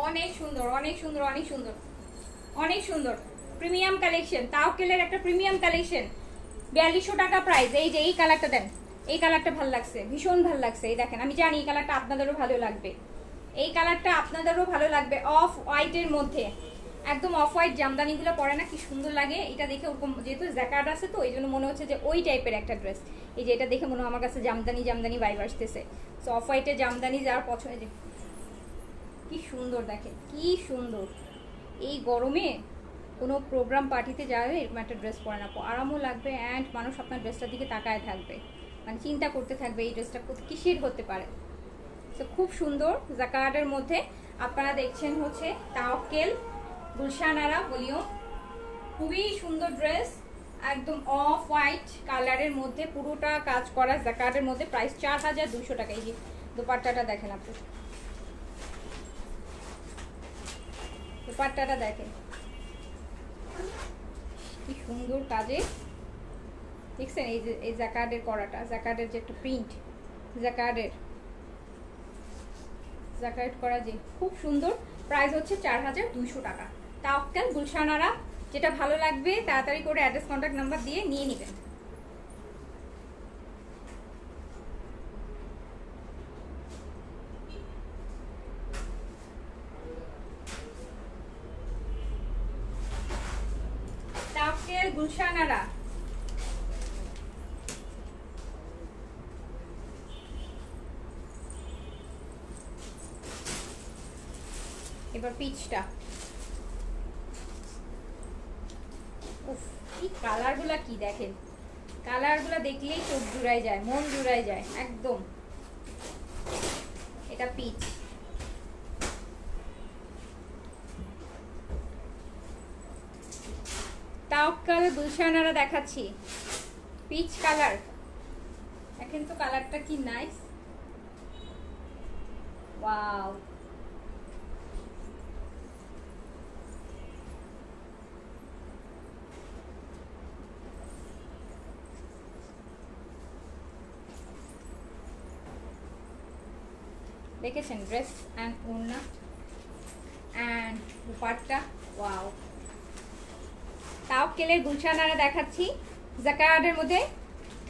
অনেক সুন্দর, অনেক সুন্দর, অনেক সুন্দর, অনেক সুন্দর প্রিমিয়াম কালেকশন, তাওয়াক্কেলের একটা প্রিমিয়াম কালেকশন। 4200 টাকা প্রাইস। এই যে এই কালারটা দেন, এই কালারটা ভালো লাগছে, ভীষণ ভালো লাগছে। এই দেখেন, আমি জানি এই কালারটা আপনাদেরও ভালো লাগবে, এই কালারটা আপনাদেরও ভালো লাগবে। অফ হোয়াইটের মধ্যে একদম অফ হোয়াইট জামদানিগুলো পরে না কি সুন্দর লাগে। এটা দেখে ওরকম যেহেতু জ্যাকার্ড আছে তো এই জন্য মনে হচ্ছে যে ওই টাইপের একটা ড্রেস। এই যে এটা দেখে মনে হয় আমার কাছে জামদানি ভাইব আসতেছে। সো অফ হোয়াইটের জামদানি যার পছন্দ, কি সুন্দর দেখেন, কি সুন্দর। এই গরমে কোনো প্রোগ্রাম পার্টিতে যাবে এরকম একটা ড্রেস পরে না, আরামও লাগবে, অ্যান্ড মানুষ আপনার ড্রেসটার দিকে তাকায় থাকবে, মানে চিন্তা করতে থাকবে এই ড্রেসটা কিসের হতে পারে। তো খুব সুন্দর জাকার্ডের মধ্যে আপনারা দেখছেন হচ্ছে তাওয়াক্কেল গুলশানারা ভলিউম, খুবই সুন্দর ড্রেস, একদম অফ হোয়াইট কালারের মধ্যে পুরোটা কাজ করা জাকার্ডের মধ্যে। প্রাইস 4200 টাকা। এই যে দোপাট্টাটা দেখেন আপনি, দোপাট্টাটা দেখেন কি সুন্দর কাজে, দেখছেন এই যে এই জাকার্ডের করাটা, জাকার্ডের যে একটা প্রিন্ট, জাকার্ড করা যে খুব সুন্দর। প্রাইস হচ্ছে 4200 টাকা। তাওয়াক্কেল গুলশানারা, যেটা ভালো লাগবে তাড়াতাড়ি করে অ্যাড্রেস কন্ট্যাক্ট নাম্বার দিয়ে নিয়ে নেবেন। তাওয়াক্কেল গুলশানারা, এবার পিচটা, উফ কি কালারগুলা, কি দেখেন কালারগুলা দেখলেই চোখ জুড়াই যায়, মন জুড়াই যায় একদম। এটা পিচ, তাওয়াক্কেল গুলশানারা দেখাচ্ছি, পিচ কালার দেখেন তো কালারটা কি নাইস, ওয়াও। দেখেছেন ড্রেস অ্যান্ড ওড়না অ্যান্ড দুপাট্টা, ওয়াও। তাওয়াক্কেলের গুলশানারা দেখাচ্ছি জাকার্ডের মধ্যে,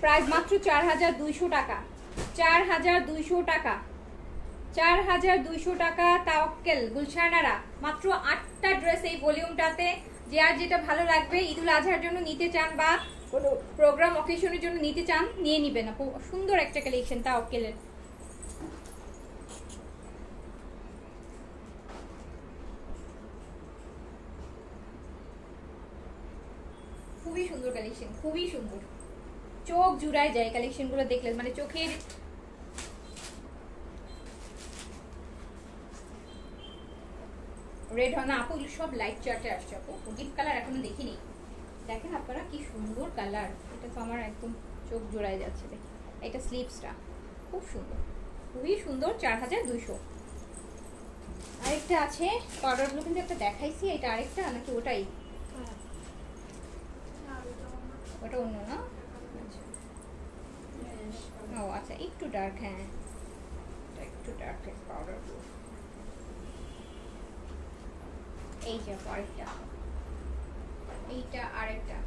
প্রাইস মাত্র 4200 টাকা, 4200 টাকা, 4200 টাকা তাওয়াক্কেল গুলশানারা। মাত্র 8টা ড্রেস এই ভলিউমটাতে। যে আর যেটা ভালো লাগবে, ঈদুল আজহার জন্য নিতে চান বা কোনো প্রোগ্রাম অকেশনের জন্য নিতে চান, নিয়ে নিবেন আপু। সুন্দর একটা কালেকশন তাওয়াক্কেলের। খুবই সুন্দর কালেকশন, খুবই সুন্দর, চোখ জুড়ায় যায় কালেকশন গুলো দেখলে, মানে চোখের রেড হয় না আপু, সব লাইট চার্টে আসছে আপু। ডিপ কালার এখনো দেখিনি, দেখেন আপনারা কি সুন্দর কালার। এটা তো আমার একদম চোখ জোড়ায় যাচ্ছে। দেখি এটা স্লিভসটা খুব সুন্দর, খুবই সুন্দর। 4200। আরেকটা আছে পাউডার ব্লু, কিন্তু একটা দেখাইছি, এটা আরেকটা নাকি ওটাই? ওটা অন্য না? ও আচ্ছা, একটু ডার্ক। হ্যাঁ একটু ডার্ক পাউডার ব্লু। এই যে আরেকটা, এইটা আরেকটা।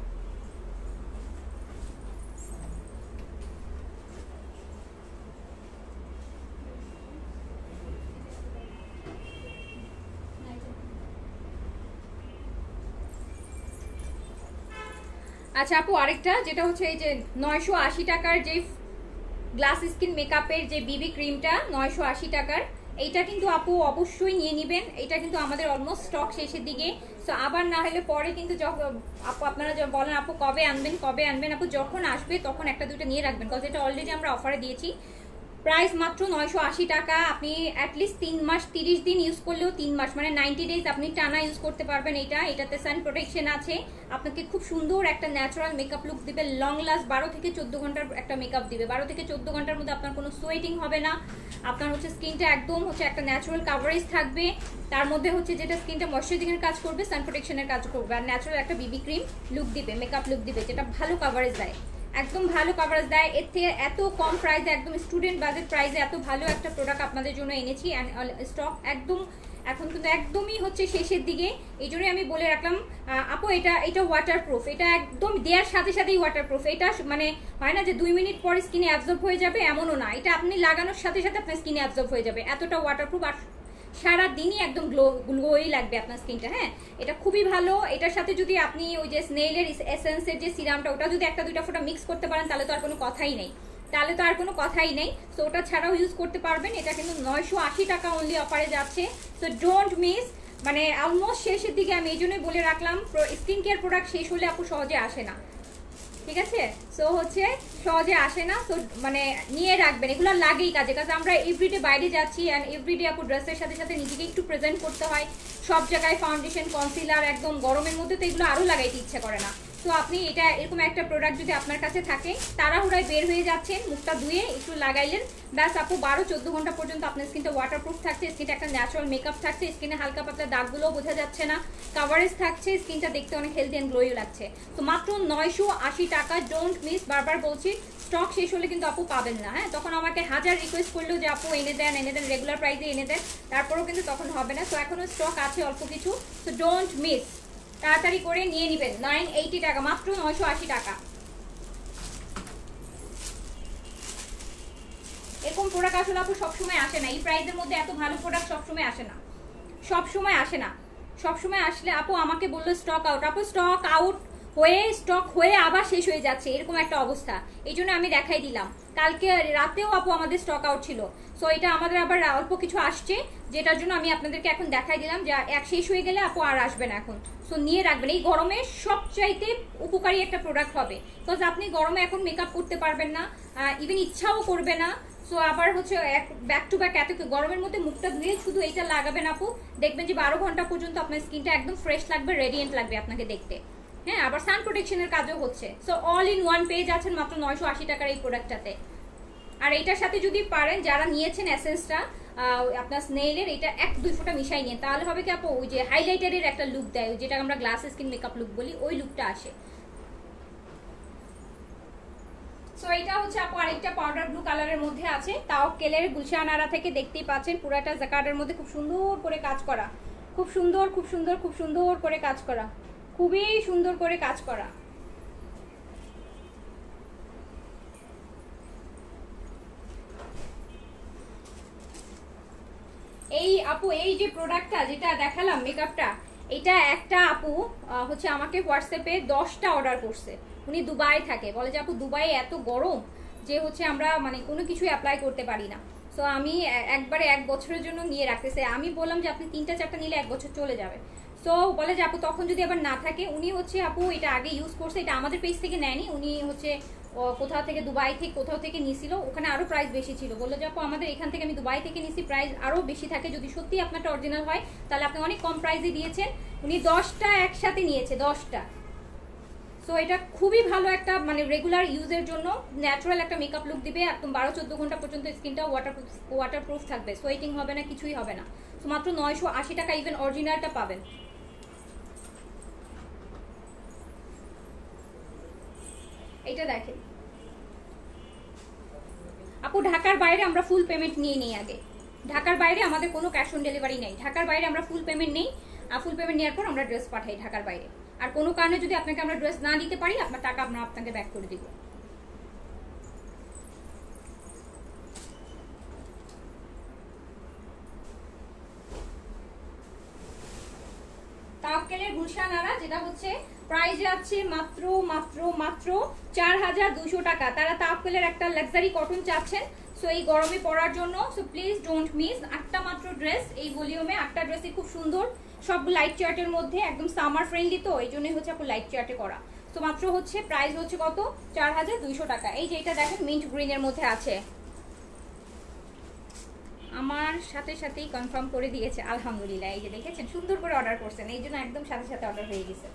আচ্ছা আপু আরেকটা, যেটা হচ্ছে এই যে 980 টাকার যে গ্লাস স্কিন মেকআপের যে বিবি ক্রিমটা, 980 টাকার। এইটা কিন্তু আপু অবশ্যই নিয়ে নেবেন। এটা কিন্তু আমাদের অলমোস্ট স্টক শেষের দিকে। সো আবার না হলে পরে কিন্তু যখন আপু আপনারা বলেন আপু কবে আনবেন কবে আনবেন, আপু যখন আসবে তখন একটা দুটো নিয়ে রাখবেন, কজ এটা অলরেডি আমরা অফারে দিয়েছি। প্রাইস মাত্র 980 টাকা। আপনি অ্যাটলিস্ট 3 মাস 30 দিন ইউজ করলেও 3 মাস মানে 90 ডেজ আপনি টানা ইউজ করতে পারবেন। এটাতে সান প্রোটেকশন আছে, আপনাকে খুব সুন্দর একটা ন্যাচারাল মেকআপ লুক দিবে। লং লাস্ট 12 থেকে 14 ঘন্টার একটা মেকআপ দিবে। 12 থেকে 14 ঘন্টার মধ্যে আপনার কোনো সোয়েটিং হবে না। আপনার হচ্ছে স্কিনটা একদম হচ্ছে একটা ন্যাচারাল কাভারেজ থাকবে। তার মধ্যে হচ্ছে যেটা স্কিনটা ময়শ্চারাইজিংয়ের কাজ করবে, সান প্রোটেকশনের কাজ করবে, আর ন্যাচারাল একটা বিবি ক্রিম লুক দিবে, মেকআপ লুক দিবে, যেটা ভালো কাভারেজ দেয়, একদম ভালো কভারেজ দেয়। এর থেকে এত কম প্রাইসে, একদম স্টুডেন্ট বাজেট প্রাইসে এত ভালো একটা প্রোডাক্ট আপনাদের জন্য এনেছি। স্টক একদম এখন কিন্তু একদমই হচ্ছে শেষের দিকে, এই জন্যই আমি বলে রাখলাম। আপু এটা ওয়াটারপ্রুফ, এটা একদম দেওয়ার সাথে সাথেই ওয়াটারপ্রুফ। এটা মানে হয় না যে 2 মিনিট পর স্কিনে অ্যাবজর্ব হয়ে যাবে, এমনও না। এটা আপনি লাগানোর সাথে সাথে আপনার স্কিনে অ্যাবজর্ব হয়ে যাবে, এতটা ওয়াটারপ্রুফ। আর সারা দিনই একদম গ্লোই লাগবে আপনার স্কিনটা। হ্যাঁ এটা খুবই ভালো। এটার সাথে যদি আপনি ওই যে স্নেইলের এসেন্সের যে সিরামটা, ওটা যদি একটা দুইটা ফোঁটা মিক্স করতে পারেন তাহলে তো আর কোনো কথাই নেই, সো ওটা ছাড়াও ইউজ করতে পারবেন। এটা কিন্তু 980 টাকা অনলি অফারে যাচ্ছে। সো ডোন্ট মিস, মানে অলমোস্ট শেষের দিকে। আমি এই জন্যই বলে রাখলাম, স্কিন কেয়ার প্রোডাক্ট শেষ হলে আপু সহজে আসে না, ঠিক আছে? সো হচ্ছে সহজে আসে না, সো মানে নিয়ে রাখবেন, এগুলো লাগেই কাজে। কাজ আমরা এভরিডে বাইরে যাচ্ছি, অ্যান্ড এভরিডে আপু ড্রেসের সাথে সাথে নিজেকে একটু প্রেজেন্ট করতে হয় সব জায়গায়। ফাউন্ডেশন, কনসিলার, একদম গরমের মধ্যে তো এগুলো আরও লাগাইতে ইচ্ছে করে না। তো আপনি এটা এরকম একটা প্রোডাক্ট যদি আপনার কাছে থাকে, তাড়াহুড়ায় বের হয়ে যাচ্ছেন, মুখটা ধুয়ে একটু লাগাইলেন, ব্যাস আপু 12-14 ঘন্টা পর্যন্ত আপনার স্কিনটা ওয়াটারপ্রুফ থাকছে, স্কিনটা একটা ন্যাচারাল মেকআপ থাকছে, স্কিনে হালকা পাতলা দাগগুলোও বোঝা যাচ্ছে না, কাভারেজ থাকছে, স্কিনটা দেখতে অনেক হেলদি অ্যান্ড গ্লোই লাগছে। তো মাত্র 980 টাকা। ডোন্ট মিস, বারবার বলছি স্টক শেষ হলে কিন্তু আপু পাবেন না। হ্যাঁ তখন আমাকে হাজার রিকোয়েস্ট করলেও যে আপু এনে দেন রেগুলার প্রাইসে এনে দেন, তারপরেও কিন্তু তখন হবে না। তো এখনো স্টক আছে অল্প কিছু, তো ডোন্ট মিস, তাড়াতাড়ি করে নিয়ে নেবেন। 980 টাকা, মাত্র 980 টাকা। এরকম প্রোডাক্ট আসলে আপু সবসময় আসে না, এই প্রাইসের মধ্যে এত ভালো প্রোডাক্ট সবসময় আসে না, সবসময় আসলে আপু আমাকে বললো স্টক আউট। আপু স্টক হয়ে আবার শেষ হয়ে যাচ্ছে, এরকম একটা অবস্থা। এই জন্য আমি দেখাই দিলাম। কালকে রাতেও আপু আমাদের স্টক আউট ছিল, সো এটা আমাদের আবার অল্প কিছু আসছে, যেটার জন্য আমি আপনাদেরকে এখন দেখাই দিলাম যে এক শেষ হয়ে গেলে আপু আর আসবে না এখন। সো নিয়ে রাখবেন, এই গরমে সবচাইতে উপকারী একটা প্রোডাক্ট হবে, বিকজ আপনি গরমে এখন মেকআপ করতে পারবেন না, ইভেন ইচ্ছাও করবে না। সো আবার হচ্ছে ব্যাক টু ব্যাক এত গরমের মধ্যে মুখটা ধুয়ে শুধু এইটা লাগাবেন আপু, দেখবেন যে 12 ঘন্টা পর্যন্ত আপনার স্কিনটা একদম ফ্রেশ লাগবে, রেডিয়েন্ট লাগবে আপনাকে দেখতে। হ্যাঁ আবার সান প্রোটেকশনের কাজও হচ্ছে। So all in one page আছেন মাত্র 980 টাকার এই প্রোডাক্টটাতে। আর এইটার সাথে যদি পারেন, যারা নিয়েছেন এসেন্সটা আপনার স্নেইলের, এটা 1-2 ফোঁটা মিশাই নিন, তাহলে হবে কি আপু ওই যে হাইলাইটারের একটা লুক দেয়, যেটা আমরা গ্লাস স্কিন মেকআপ লুক বলি, ওই লুকটা আসে। সো এটা হচ্ছে আপু আরেকটা পাউডার ব্লু কালারের মধ্যে আছে, তাওয়াক্কেলের গুলশানারা থেকে, দেখতেই পাচ্ছেন পুরাটা জাকার্ডের মধ্যে খুব সুন্দর করে কাজ করা, খুব সুন্দর করে কাজ করা, খুবই সুন্দর করে কাজ করা। এই আপু এই যে প্রোডাক্টটা যেটা দেখালাম মেকআপটা, এটা একটা আপু হচ্ছে আমাকে হোয়াটসঅ্যাপে 10টা অর্ডার করছে। উনি দুবাই থাকে, বলে যে আপু দুবাইয়ে এত গরম যে হচ্ছে আমরা মানে কোনো কিছু অ্যাপ্লাই করতে পারি না। সো আমি একবারে 1 বছরের জন্য নিয়ে রাখতেছে। আমি বললাম যে আপনি 3টা 4টা নিলে 1 বছর চলে যাবে। সো বলে যে আপু তখন যদি আবার না থাকে, উনি হচ্ছে আপু এটা আগে ইউজ করছে, এটা আমাদের পেজ থেকে নেয়নি, উনি হচ্ছে কোথাও থেকে দুবাই থেকে কোথাও থেকে নিছিল, ওখানে আরো প্রাইস বেশি ছিল। বললো যে আপু আমাদের এখান থেকে আমি দুবাই থেকে নিছি, প্রাইস আরো বেশি থাকে, যদি সত্যি আপনারটা অরিজিনাল হয় তাহলে আপনি অনেক কম প্রাইসে দিয়েছেন। উনি 10টা একসাথে নিয়েছে, 10টা। সো এটা খুবই ভালো একটা মানে রেগুলার ইউজের জন্য ন্যাচারাল একটা মেকআপ লুক দিবে, একদম 12-14 ঘন্টা পর্যন্ত স্কিনটা ওয়াটারপ্রুফ থাকবে, সোয়েটিং হবে না, কিছুই হবে না। সো মাত্র 980 টাকা, ইভেন অরিজিনালটা পাবেন। এটা দেখেন আপু, ঢাকার বাইরে আমরা ফুল পেমেন্ট নিয়ে নিই আগে। ঢাকার বাইরে আমাদের কোনো ক্যাশ অন ডেলিভারি নেই, ঢাকার বাইরে আমরা ফুল পেমেন্ট নেই, আর ফুল পেমেন্ট নেওয়ার পর আমরা ড্রেস পাঠাই ঢাকার বাইরে। আর কোনো কারণে যদি আপনাকে আমরা ড্রেস না দিতে পারি, আপনার টাকা আমরা আপনাকে ব্যাক করে দিব। তাওয়াক্কেলের গুলশান আরা, যেটা হচ্ছে প্রাইস যাচ্ছে মাত্র মাত্র মাত্র 4200 টাকা। তারা তাওয়াক্কেলের একটা লাক্সারি কটন চাচ্ছেন, সো এই গরমে পরার জন্য। সো প্লিজ ডোন্ট মিস, 8টা মাত্র ড্রেস এই ভলিউমে, 8টা ড্রেসই খুব সুন্দর, সব লাইট চার্টের মধ্যে, একদম সামার ফ্রেন্ডলি, তো এই জন্যই হচ্ছে আপু লাইট চার্টে করা। তো মাত্র হচ্ছে প্রাইস হচ্ছে কত, 4200 টাকা। এই যে এটা দেখেন মিন্ট গ্রিনের মধ্যে আছে, আমার সাথে সাথেই কনফার্ম করে দিয়েছে আলহামদুলিল্লাহ। এই যে দেখেছেন সুন্দর করে অর্ডার করছেন, এই জন্য একদম সাথে সাথে অর্ডার হয়ে গেছে।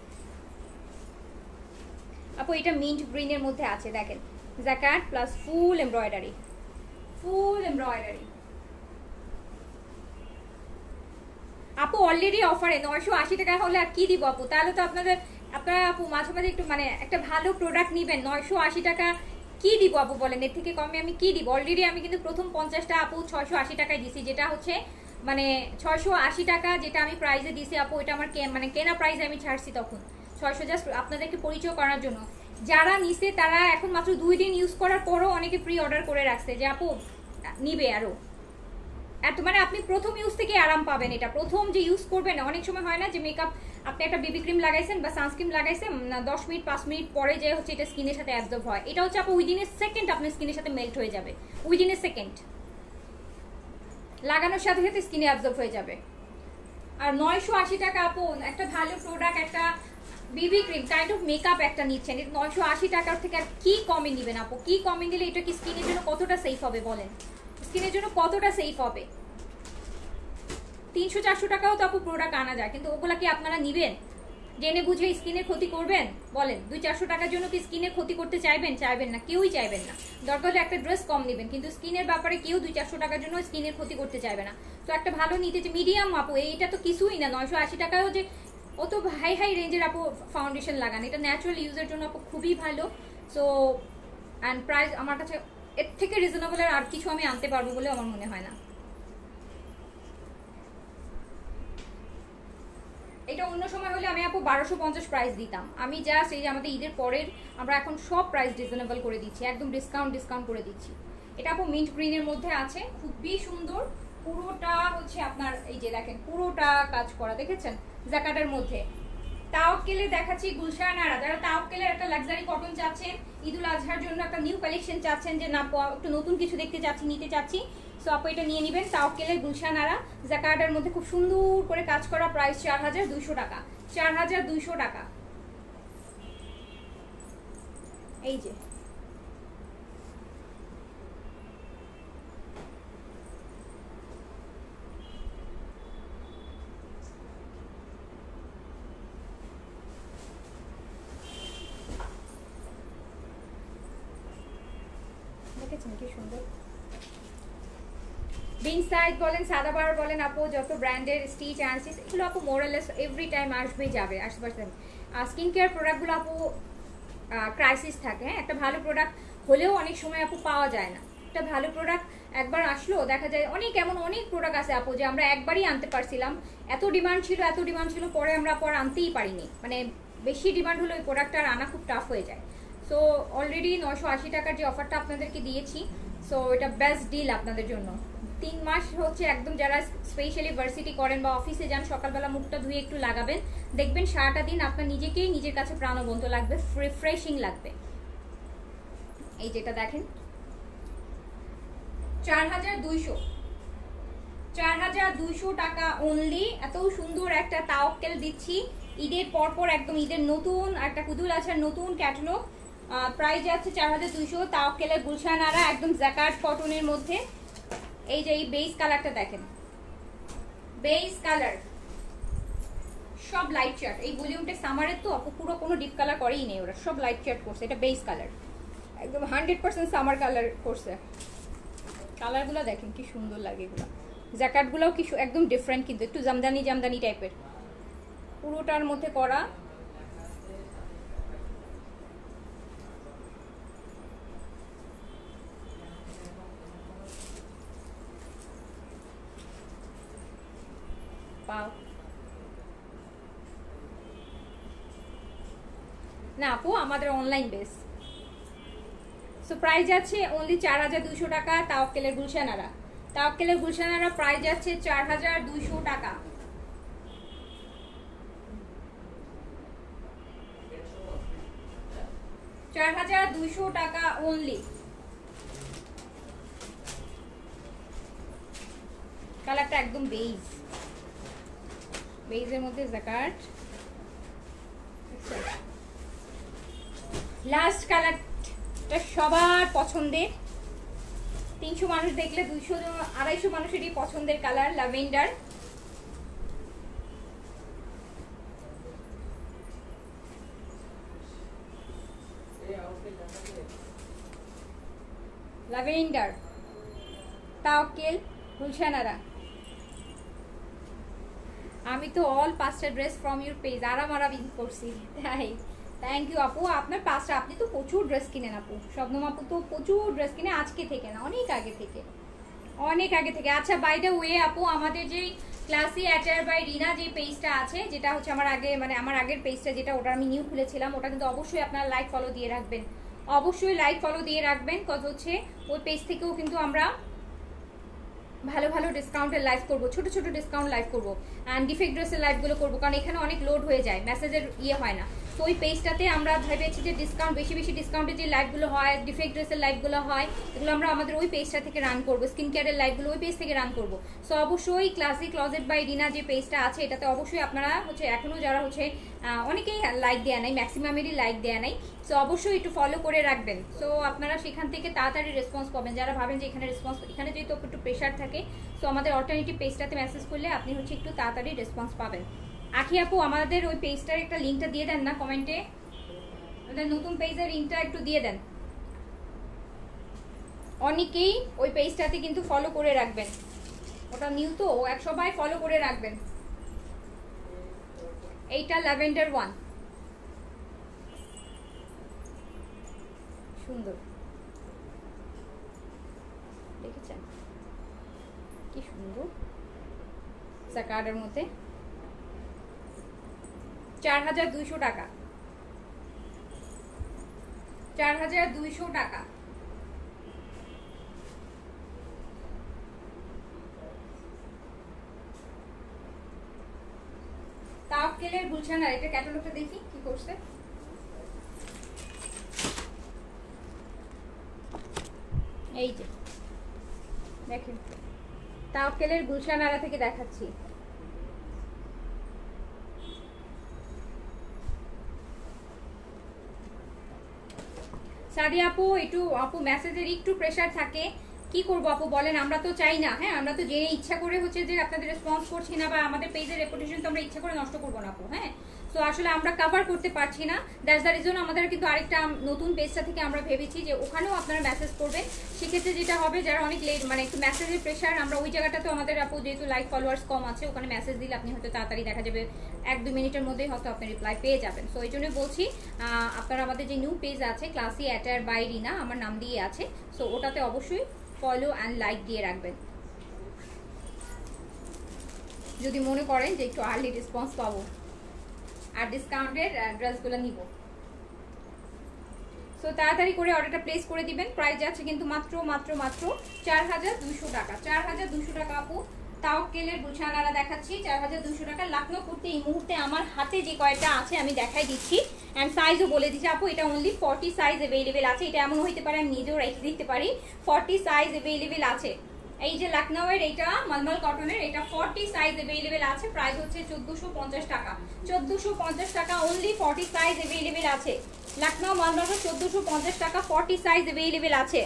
আপু এটা মিন্ট গ্রিনের মধ্যে আছে, দেখেন জ্যাকেট প্লাস ফুল এমব্রয়ডারি, ফুল এমব্রয়ডারি। আপু অলরেডি অফারে 980 টাকা হলে আর কি দিব আপু, তাহলে তো আপনারা আপু মাঝে মাঝে একটু মানে একটা ভালো প্রোডাক্ট নিবেন। 980 টাকা কি দিব আপু বলেন, এর থেকে কমে আমি কি দিব? অলরেডি আমি কিন্তু প্রথম 50টা আপু 680 টাকায় দিছি, যেটা হচ্ছে মানে 680 টাকা যেটা আমি প্রাইসে দিছি আপু, এটা আমার মানে কেনা প্রাইসে আমি ছাড়ছি তখন 600, জাস্ট আপনাদেরকে পরিচয় করার জন্য। যারা নিছে তারা এখন মাত্র 2 দিন ইউজ করার পরও অনেকে প্রি অর্ডার করে রাখছে যে আপু নিবে আরো। এত মানে আপনি প্রথম ইউজ থেকে আরাম পাবেন। এটা প্রথম যে ইউজ করবেন, অনেক সময় হয় না যে মেকআপ আপনি একটা বেবি ক্রিম লাগাইছেন বা সানস্ক্রিন লাগাইছেন, 10 মিনিট 5 মিনিট পরে যে হচ্ছে এটা স্কিনের সাথে অ্যাবজর্ব হয়, এটা হচ্ছে আপু উইদিন এ সেকেন্ড আপনার স্কিনের সাথে মেল্ট হয়ে যাবে, উইদিন এ সেকেন্ড লাগানোর সাথে সাথে স্কিনে অ্যাবজর্ব হয়ে যাবে। আর 980 টাকা আপু একটা ভালো প্রোডাক্ট, একটা বিবি ক্রিম কাইন্ড অফ মেকআপ একটা নিচ্ছেন, 980 টাকার থেকে আর কি কমে নিবেন আপু? কি কমে দিলে এটা কি স্কিনের জন্য কতটা সেফ হবে বলেন, স্কিনের জন্য কতটা সেফ হবে? 300-400 টাকাও তো আপু প্রোডাক্ট আনা যায়, কিন্তু ওগুলা কি আপনারা নিবেন? জেনে বুঝে স্কিনের ক্ষতি করবেন বলেন? 200-400 টাকার জন্য কি স্কিনের ক্ষতি করতে চাইবেন? চাইবেন না, কেউই চাইবেন না। দরকার হলে একটা ড্রেস কম নেবেন, কিন্তু স্কিনের ব্যাপারে কেউ 200-400 টাকার জন্য স্কিনের ক্ষতি করতে চাইবে না। তো একটা ভালো নিতে যে মিডিয়াম আপু, এইটা তো কিছুই না। 980 টাকাও যে ও তো হাই হাই রেঞ্জের আপু ফাউন্ডেশন লাগান, এটা ন্যাচারাল ইউজের জন্য আপু খুবই ভালো। সো অ্যান্ড প্রাইস আমার কাছে এর থেকে রিজনেবল আর কিছু আমি আনতে পারবো বলে আমার মনে হয় না। এটা অন্য সময় হলে আমি আপু 1250 প্রাইস দিতাম, আমি জাস্ট এই যে আমাদের ঈদের পরের আমরা এখন সব প্রাইস রিজনেবল করে দিচ্ছি, একদম ডিসকাউন্ট করে দিচ্ছি। এটা আপু মিন্ট গ্রিনের মধ্যে আছে, খুবই সুন্দর, পুরোটা হচ্ছে আপনার এই যে দেখেন পুরোটা কাজ করা, দেখেছেন জ্যাকেটের মধ্যে। তাওয়াক্কেলে দেখাচ্ছি গুলশান আরা, যারা তাওয়াক্কেলের একটা লাক্সারি কটন চাচ্ছেন, ঈদুল আজহার জন্য একটা নিউ কালেকশন চাচ্ছেন, যে না একটু নতুন কিছু দেখতে চাচ্ছি, নিতে চাচ্ছি, সো আপু এটা নিয়ে নেবেন। তাওয়াক্কেলের গুলশান আরা জ্যাকার্ডের মধ্যে খুব সুন্দর করে কাজ করা, প্রাইস 4200 টাকা, 4200 টাকা। এই যে দেখেছেন কি সুন্দর, বিন সাইড বলেন, সাদাবার বলেন আপু, যত ব্র্যান্ডের স্টিচ অ্যান্সিস এগুলো আপু মোরালেস এভরি টাইম আসবেই যাবে, আসবেন। স্কিন কেয়ার প্রোডাক্টগুলো আপু ক্রাইসিস থাকে, হ্যাঁ একটা ভালো প্রোডাক্ট হলেও অনেক সময় আপু পাওয়া যায় না। একটা ভালো প্রোডাক্ট একবার আসলো দেখা যায়, অনেক প্রোডাক্ট আছে আপু যে আমরা একবারই আনতে পারছিলাম, এত ডিমান্ড ছিল পরে আমরা আনতেই পারিনি, মানে বেশি ডিমান্ড হলে ওই প্রোডাক্টটা আর আনা খুব টাফ হয়ে যায়। সো অলরেডি 980 টাকার যে অফারটা আপনাদেরকে দিয়েছি, সো এটা বেস্ট ডিল আপনাদের জন্য, 3 মাস হচ্ছে একদম যারা স্পেশালি ভার্সিটি করেন বা অফিসে যান সকালবেলা মুখটা ধুয়ে একটু লাগাবেন, দেখবেন সারাটা দিন আপনার নিজেকেই নিজের কাছে প্রাণবন্ত লাগবে, রিফ্রেশিং লাগবে। এই যেটা দেখেন 4200 টাকা অনলি। এত সুন্দর একটা তাওয়াক্কেল দিচ্ছি ঈদের পরপর, একদম ঈদের নতুন একটা কুদুল আছার নতুন ক্যাটালগ। প্রাইস যাচ্ছে 4200। তাওয়াক্কেলের গুলশানারা একদম জ্যাকার্ড কটনের মধ্যে। এই যে এই বেস কালারটা দেখেন, বেস কালার সব লাইট চার্ট। এই ভলিউমটা সামারের তো পুরো কোনো ডিপ কালার করেই নেই, ওরা সব লাইট চার্ট করছে। এটা বেস কালার একদম 100% সামার কালার করছে। কালারগুলো দেখেন কি সুন্দর লাগে, এগুলো জ্যাকেটগুলোও কি একদম ডিফারেন্ট, কিন্তু একটু জামদানি জামদানি টাইপের পুরোটার মধ্যে করা। পাও না আপু, আমাদের অনলাইন বেস। সো প্রাইস যাচ্ছে অনলি 4200 টাকা। তাওয়াক্কেলের গুলশানারা, তাওয়াক্কেলের গুলশানারা প্রাইস যাচ্ছে 4200 টাকা। টাকা অনলি। কালারটা একদম বেজ, বেজের মধ্যে জ্যাকার্ড। লাস্ট কালারটা সবার পছন্দের, 300 মানুষ দেখলে 200-250 মানুষেরই পছন্দের colour, lavender. Lavender Tawakkal Gulshanara. আমি তো অল 5টা ড্রেস ফ্রম ইউর পেজ আরাম করছি, তাই থ্যাংক ইউ আপু। আপনার 5টা, আপনি তো প্রচুর ড্রেস কিনেন আপু, শবনম আপু তো প্রচুর ড্রেস কিনে, আজকে থেকে না অনেক আগে থেকে, অনেক আগে থেকে। আচ্ছা বাই দ্য ওয়ে আপু, আমাদের যেই ক্লাসি অ্যাটায়ার বাই রিনা যে পেজটা আছে, যেটা হচ্ছে আমার আগে মানে আমার আগের পেজটা যেটা, ওটা আমি নিউ খুলেছিলাম, ওটা কিন্তু অবশ্যই আপনারা লাইক ফলো দিয়ে রাখবেন, অবশ্যই লাইক ফলো দিয়ে রাখবেন। কজ হচ্ছে ওই পেজ থেকেও কিন্তু আমরা ভালো ভালো ডিসকাউন্টের লাইভ করবো, ছোট ছোট ডিসকাউন্ট লাইভ করবো, অ্যান্ড ডিফেক্ট ড্রেসের লাইভগুলো করবো, কারণ এখানে অনেক লোড হয়ে যায়, মেসেজের ইয়ে হয় না। তো ওই পেজটাতে আমরা ভেবেছি যে ডিসকাউন্ট বেশি বেশি ডিসকাউন্টের যে লাইভগুলো হয়, ডিফেক্ট ড্রেসের লাইভগুলো হয়, এগুলো আমরা আমাদের ওই পেজটা থেকে রান করবো, স্কিন কেয়ারের লাইভগুলো ওই পেজ থেকে রান করবো। সো অবশ্যই ক্লাসিক ক্লজেট বাই রিনা যে পেজটা আছে, এটাতে অবশ্যই আপনারা হচ্ছে এখনও যারা হচ্ছে অনেকেই লাইক দেয়া নাই, ম্যাক্সিমামেরই লাইক দেয়া নাই, সো অবশ্যই একটু ফলো করে রাখবেন। সো আপনারা সেখান থেকে তাড়াতাড়ি রেসপন্স পাবেন, যারা ভাবেন যে এখানে রেসপন্স, এখানে যেহেতু একটু প্রেশার থাকে, সো আমাদের অল্টারনেটিভ পেজটাতে মেসেজ করলে আপনি হচ্ছে একটু তাড়াতাড়ি রেসপন্স পাবেন। আখি আপু আমাদের ওই পেজটার একটা লিঙ্কটা দিয়ে দেন না কমেন্টে, আমাদের নতুন পেজের লিঙ্কটা একটু দিয়ে দেন। অনেকেই ওই পেজটাতে কিন্তু ফলো করে রাখবেন, ওটা নিউ তো সবাই ফলো করে রাখবেন। এইটা ল্যাভেন্ডার 1 সুন্দর, দেখেছেন কি সুন্দর জাকার্ডের মধ্যে। 4200 টাকা, 4200 টাকা। তাওয়াক্কেলের গুলশানার এটা ক্যাটালগটা দেখি কি করছে। এই যে দেখেন, তাওয়াক্কেলের গুলশানারা থেকে দেখাচ্ছি। সাদি আপু একটু আপু মেসেজের একটু প্রেশার থাকে, কি করবো আপু বলেন, আমরা তো চাই না, হ্যাঁ আমরা তো যে ইচ্ছা করে হচ্ছে যে আপনাদের রেসপন্স করছি না, বা আমাদের পেজের রেপুটেশন তো আমরা ইচ্ছা করে নষ্ট করবো না আপু, হ্যাঁ। তো আসলে আমরা কভার করতে পারছি না, দ্যাটস দ্য রিজন আমাদের কিন্তু আরেকটা নতুন পেজটা থেকে আমরা ভেবেছি যে ওখানেও আপনারা মেসেজ করবেন। সেক্ষেত্রে যেটা হবে, যারা অনেক লেট মানে একটু মেসেজের প্রেশার, আমরা ওই জায়গাটাতেও আমাদের আপু যেহেতু লাইক ফলোয়ার্স কম আছে, ওখানে মেসেজ দিলে আপনি হয়তো তাড়াতাড়ি দেখা যাবে 1-2 মিনিটের মধ্যেই হয়তো আপনি রিপ্লাই পেয়ে যাবেন। সো এই জন্য বলছি আপনারা আমাদের যে নিউ পেজ আছে ক্লাসি অ্যাটায়ার বাই রিনা, আমার নাম দিয়ে আছে, সো ওটাতে অবশ্যই ফলো অ্যান্ড লাইক দিয়ে রাখবেন, যদি মনে করেন যে একটু আর্লি রেসপন্স পাবো আর ডিসকাউন্টের ড্রেসগুলো নিব। সো তাড়াতাড়ি করে অর্ডারটা প্লেস করে দিবেন। প্রাইস যাচ্ছে কিন্তু মাত্র মাত্র মাত্র 4200 টাকা। 4200 টাকা আপু। তাওয়াক্কেলের গুলশানারা দেখাচ্ছি 4200 টাকা। লাখনৌ কুর্তি এই মুহূর্তে আমার হাতে যে কয়টা আছে আমি দেখাই দিচ্ছি, অ্যান্ড সাইজও বলে দিচ্ছি আপু। এটা অনলি 40 সাইজ অ্যাভেলেবেল আছে। এটা এমন হইতে পারে আমি নিজেও রেখে দিতে পারি। 40 সাইজ অ্যাভেলেবেল আছে। এই যে লখনউয়ের এটা মলমল কটনের, এটা 40 সাইজ অ্যাভেলেবেল আছে। প্রাইস হচ্ছে 1450 টাকা। 1450 টাকা অনলি 40 সাইজ অ্যাভেলেবেল আছে। লখনউ মলমল 1450 টাকা 40 সাইজ অ্যাভেলেবেল আছে।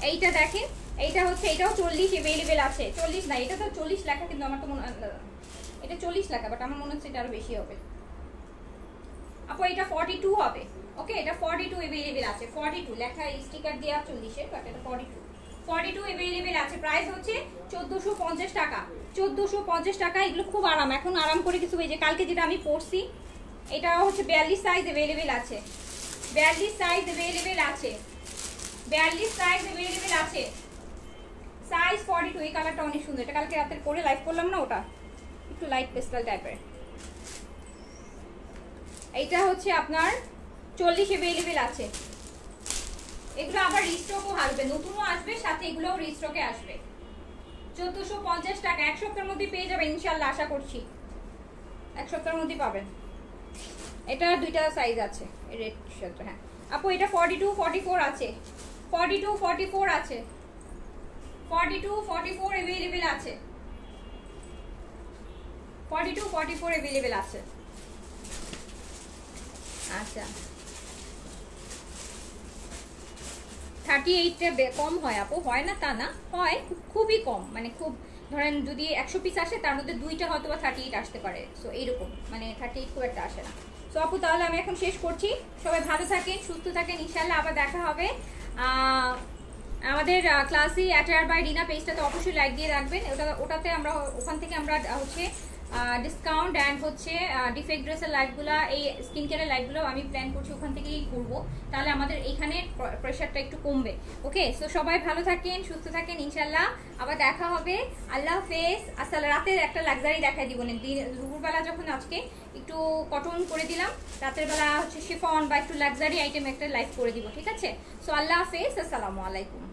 এইটা দেখেন, এইটা হচ্ছে, এটাও 40 অ্যাভেলেবেল আছে। 40 না, এটা তো 40 লেখা, কিন্তু আমার তো মনে, এটা 40 লেখা, বাট আমার মনে হচ্ছে এটা আরো বেশি হবে আপু। এটা 42 হবে। ওকে, এটা 42 অ্যাভেলেবেল আছে। 42 লেখা, স্টিকার দেওয়া 40 এর, বাট এটা 42 অ্যাভেলেবেল আছে। প্রাইস হচ্ছে 1450 টাকা। 1450 টাকা। এগুলো খুব আরাম, এখন আরাম করে কিছু। এই যে কালকে যেটা আমি পরছি, এটা হচ্ছে 42 সাইজ অ্যাভেলেবেল আছে। 42 সাইজ অ্যাভেলেবেল আছে। 42 সাইজ অ্যাভেলেবেল আছে। সাইজ 42। এই কালারটা অনেক সুন্দর। এটা কালকে রাতে পরে লাইভ করলাম না, ওটা একটু লাইট পেস্টাল টাইপের। এইটা হচ্ছে আপনার 40 অ্যাভেলেবেল আছে। এগুলো আবার রিস্টকও আসবে, নতুনও আসবে, সাথে এগুলোও রিস্টকে আসবে। 1450 টাকা। এক সপ্তাহের মধ্যে পেয়ে যাবেন ইনশাআল্লাহ, আশা করছি এক সপ্তাহের মধ্যে পাবেন। এটা দুইটা সাইজ আছে রেড শার্ট। হ্যাঁ আপু, এটা 42 44 আছে। 42 44 আছে। 42 44 अवेलेबल আছে। 42 44 अवेलेबल আছে। আচ্ছা 38টা কম হয় আপু? হয় না তা না, হয়, খুবই কম, মানে খুব, ধরেন যদি 100 পিস আসে তার মধ্যে দুইটা হয়তো বা 38 আসতে পারে। সো এইরকম, মানে 38 খুব একটা আসে না। সো আপু তাহলে আমি এখন শেষ করছি। সবাই ভালো থাকেন, সুস্থ থাকেন, ইনশাআল্লাহ আবার দেখা হবে। আমাদের ক্লাসি অ্যাটায়ার বাই রিনা পেজটাতে অবশ্যই লাইক দিয়ে রাখবেন। ওটাতে আমরা, ওখান থেকে আমরা হচ্ছে ডিসকাউন্ট অ্যান্ড হচ্ছে ডিফেক্ট ড্রেসের লাইভগুলো, এই স্কিন কেয়ারের লাইভগুলো আমি প্ল্যান করছি ওখান থেকেই করবো। তাহলে আমাদের এইখানে প্রেশারটা একটু কমবে। ওকে, সো সবাই ভালো থাকেন, সুস্থ থাকেন, ইনশাল্লাহ আবার দেখা হবে। আল্লাহ হাফেজ। আসলে রাতের একটা লাক্সারি দেখাই দিব না, দুপুরবেলা যখন আজকে একটু কটন করে দিলাম, রাতের বেলা হচ্ছে শিফন বা একটু লাক্সারি আইটেম একটা লাইভ করে দিব, ঠিক আছে? সো আল্লাহ হাফেজ, আসসালামু আলাইকুম।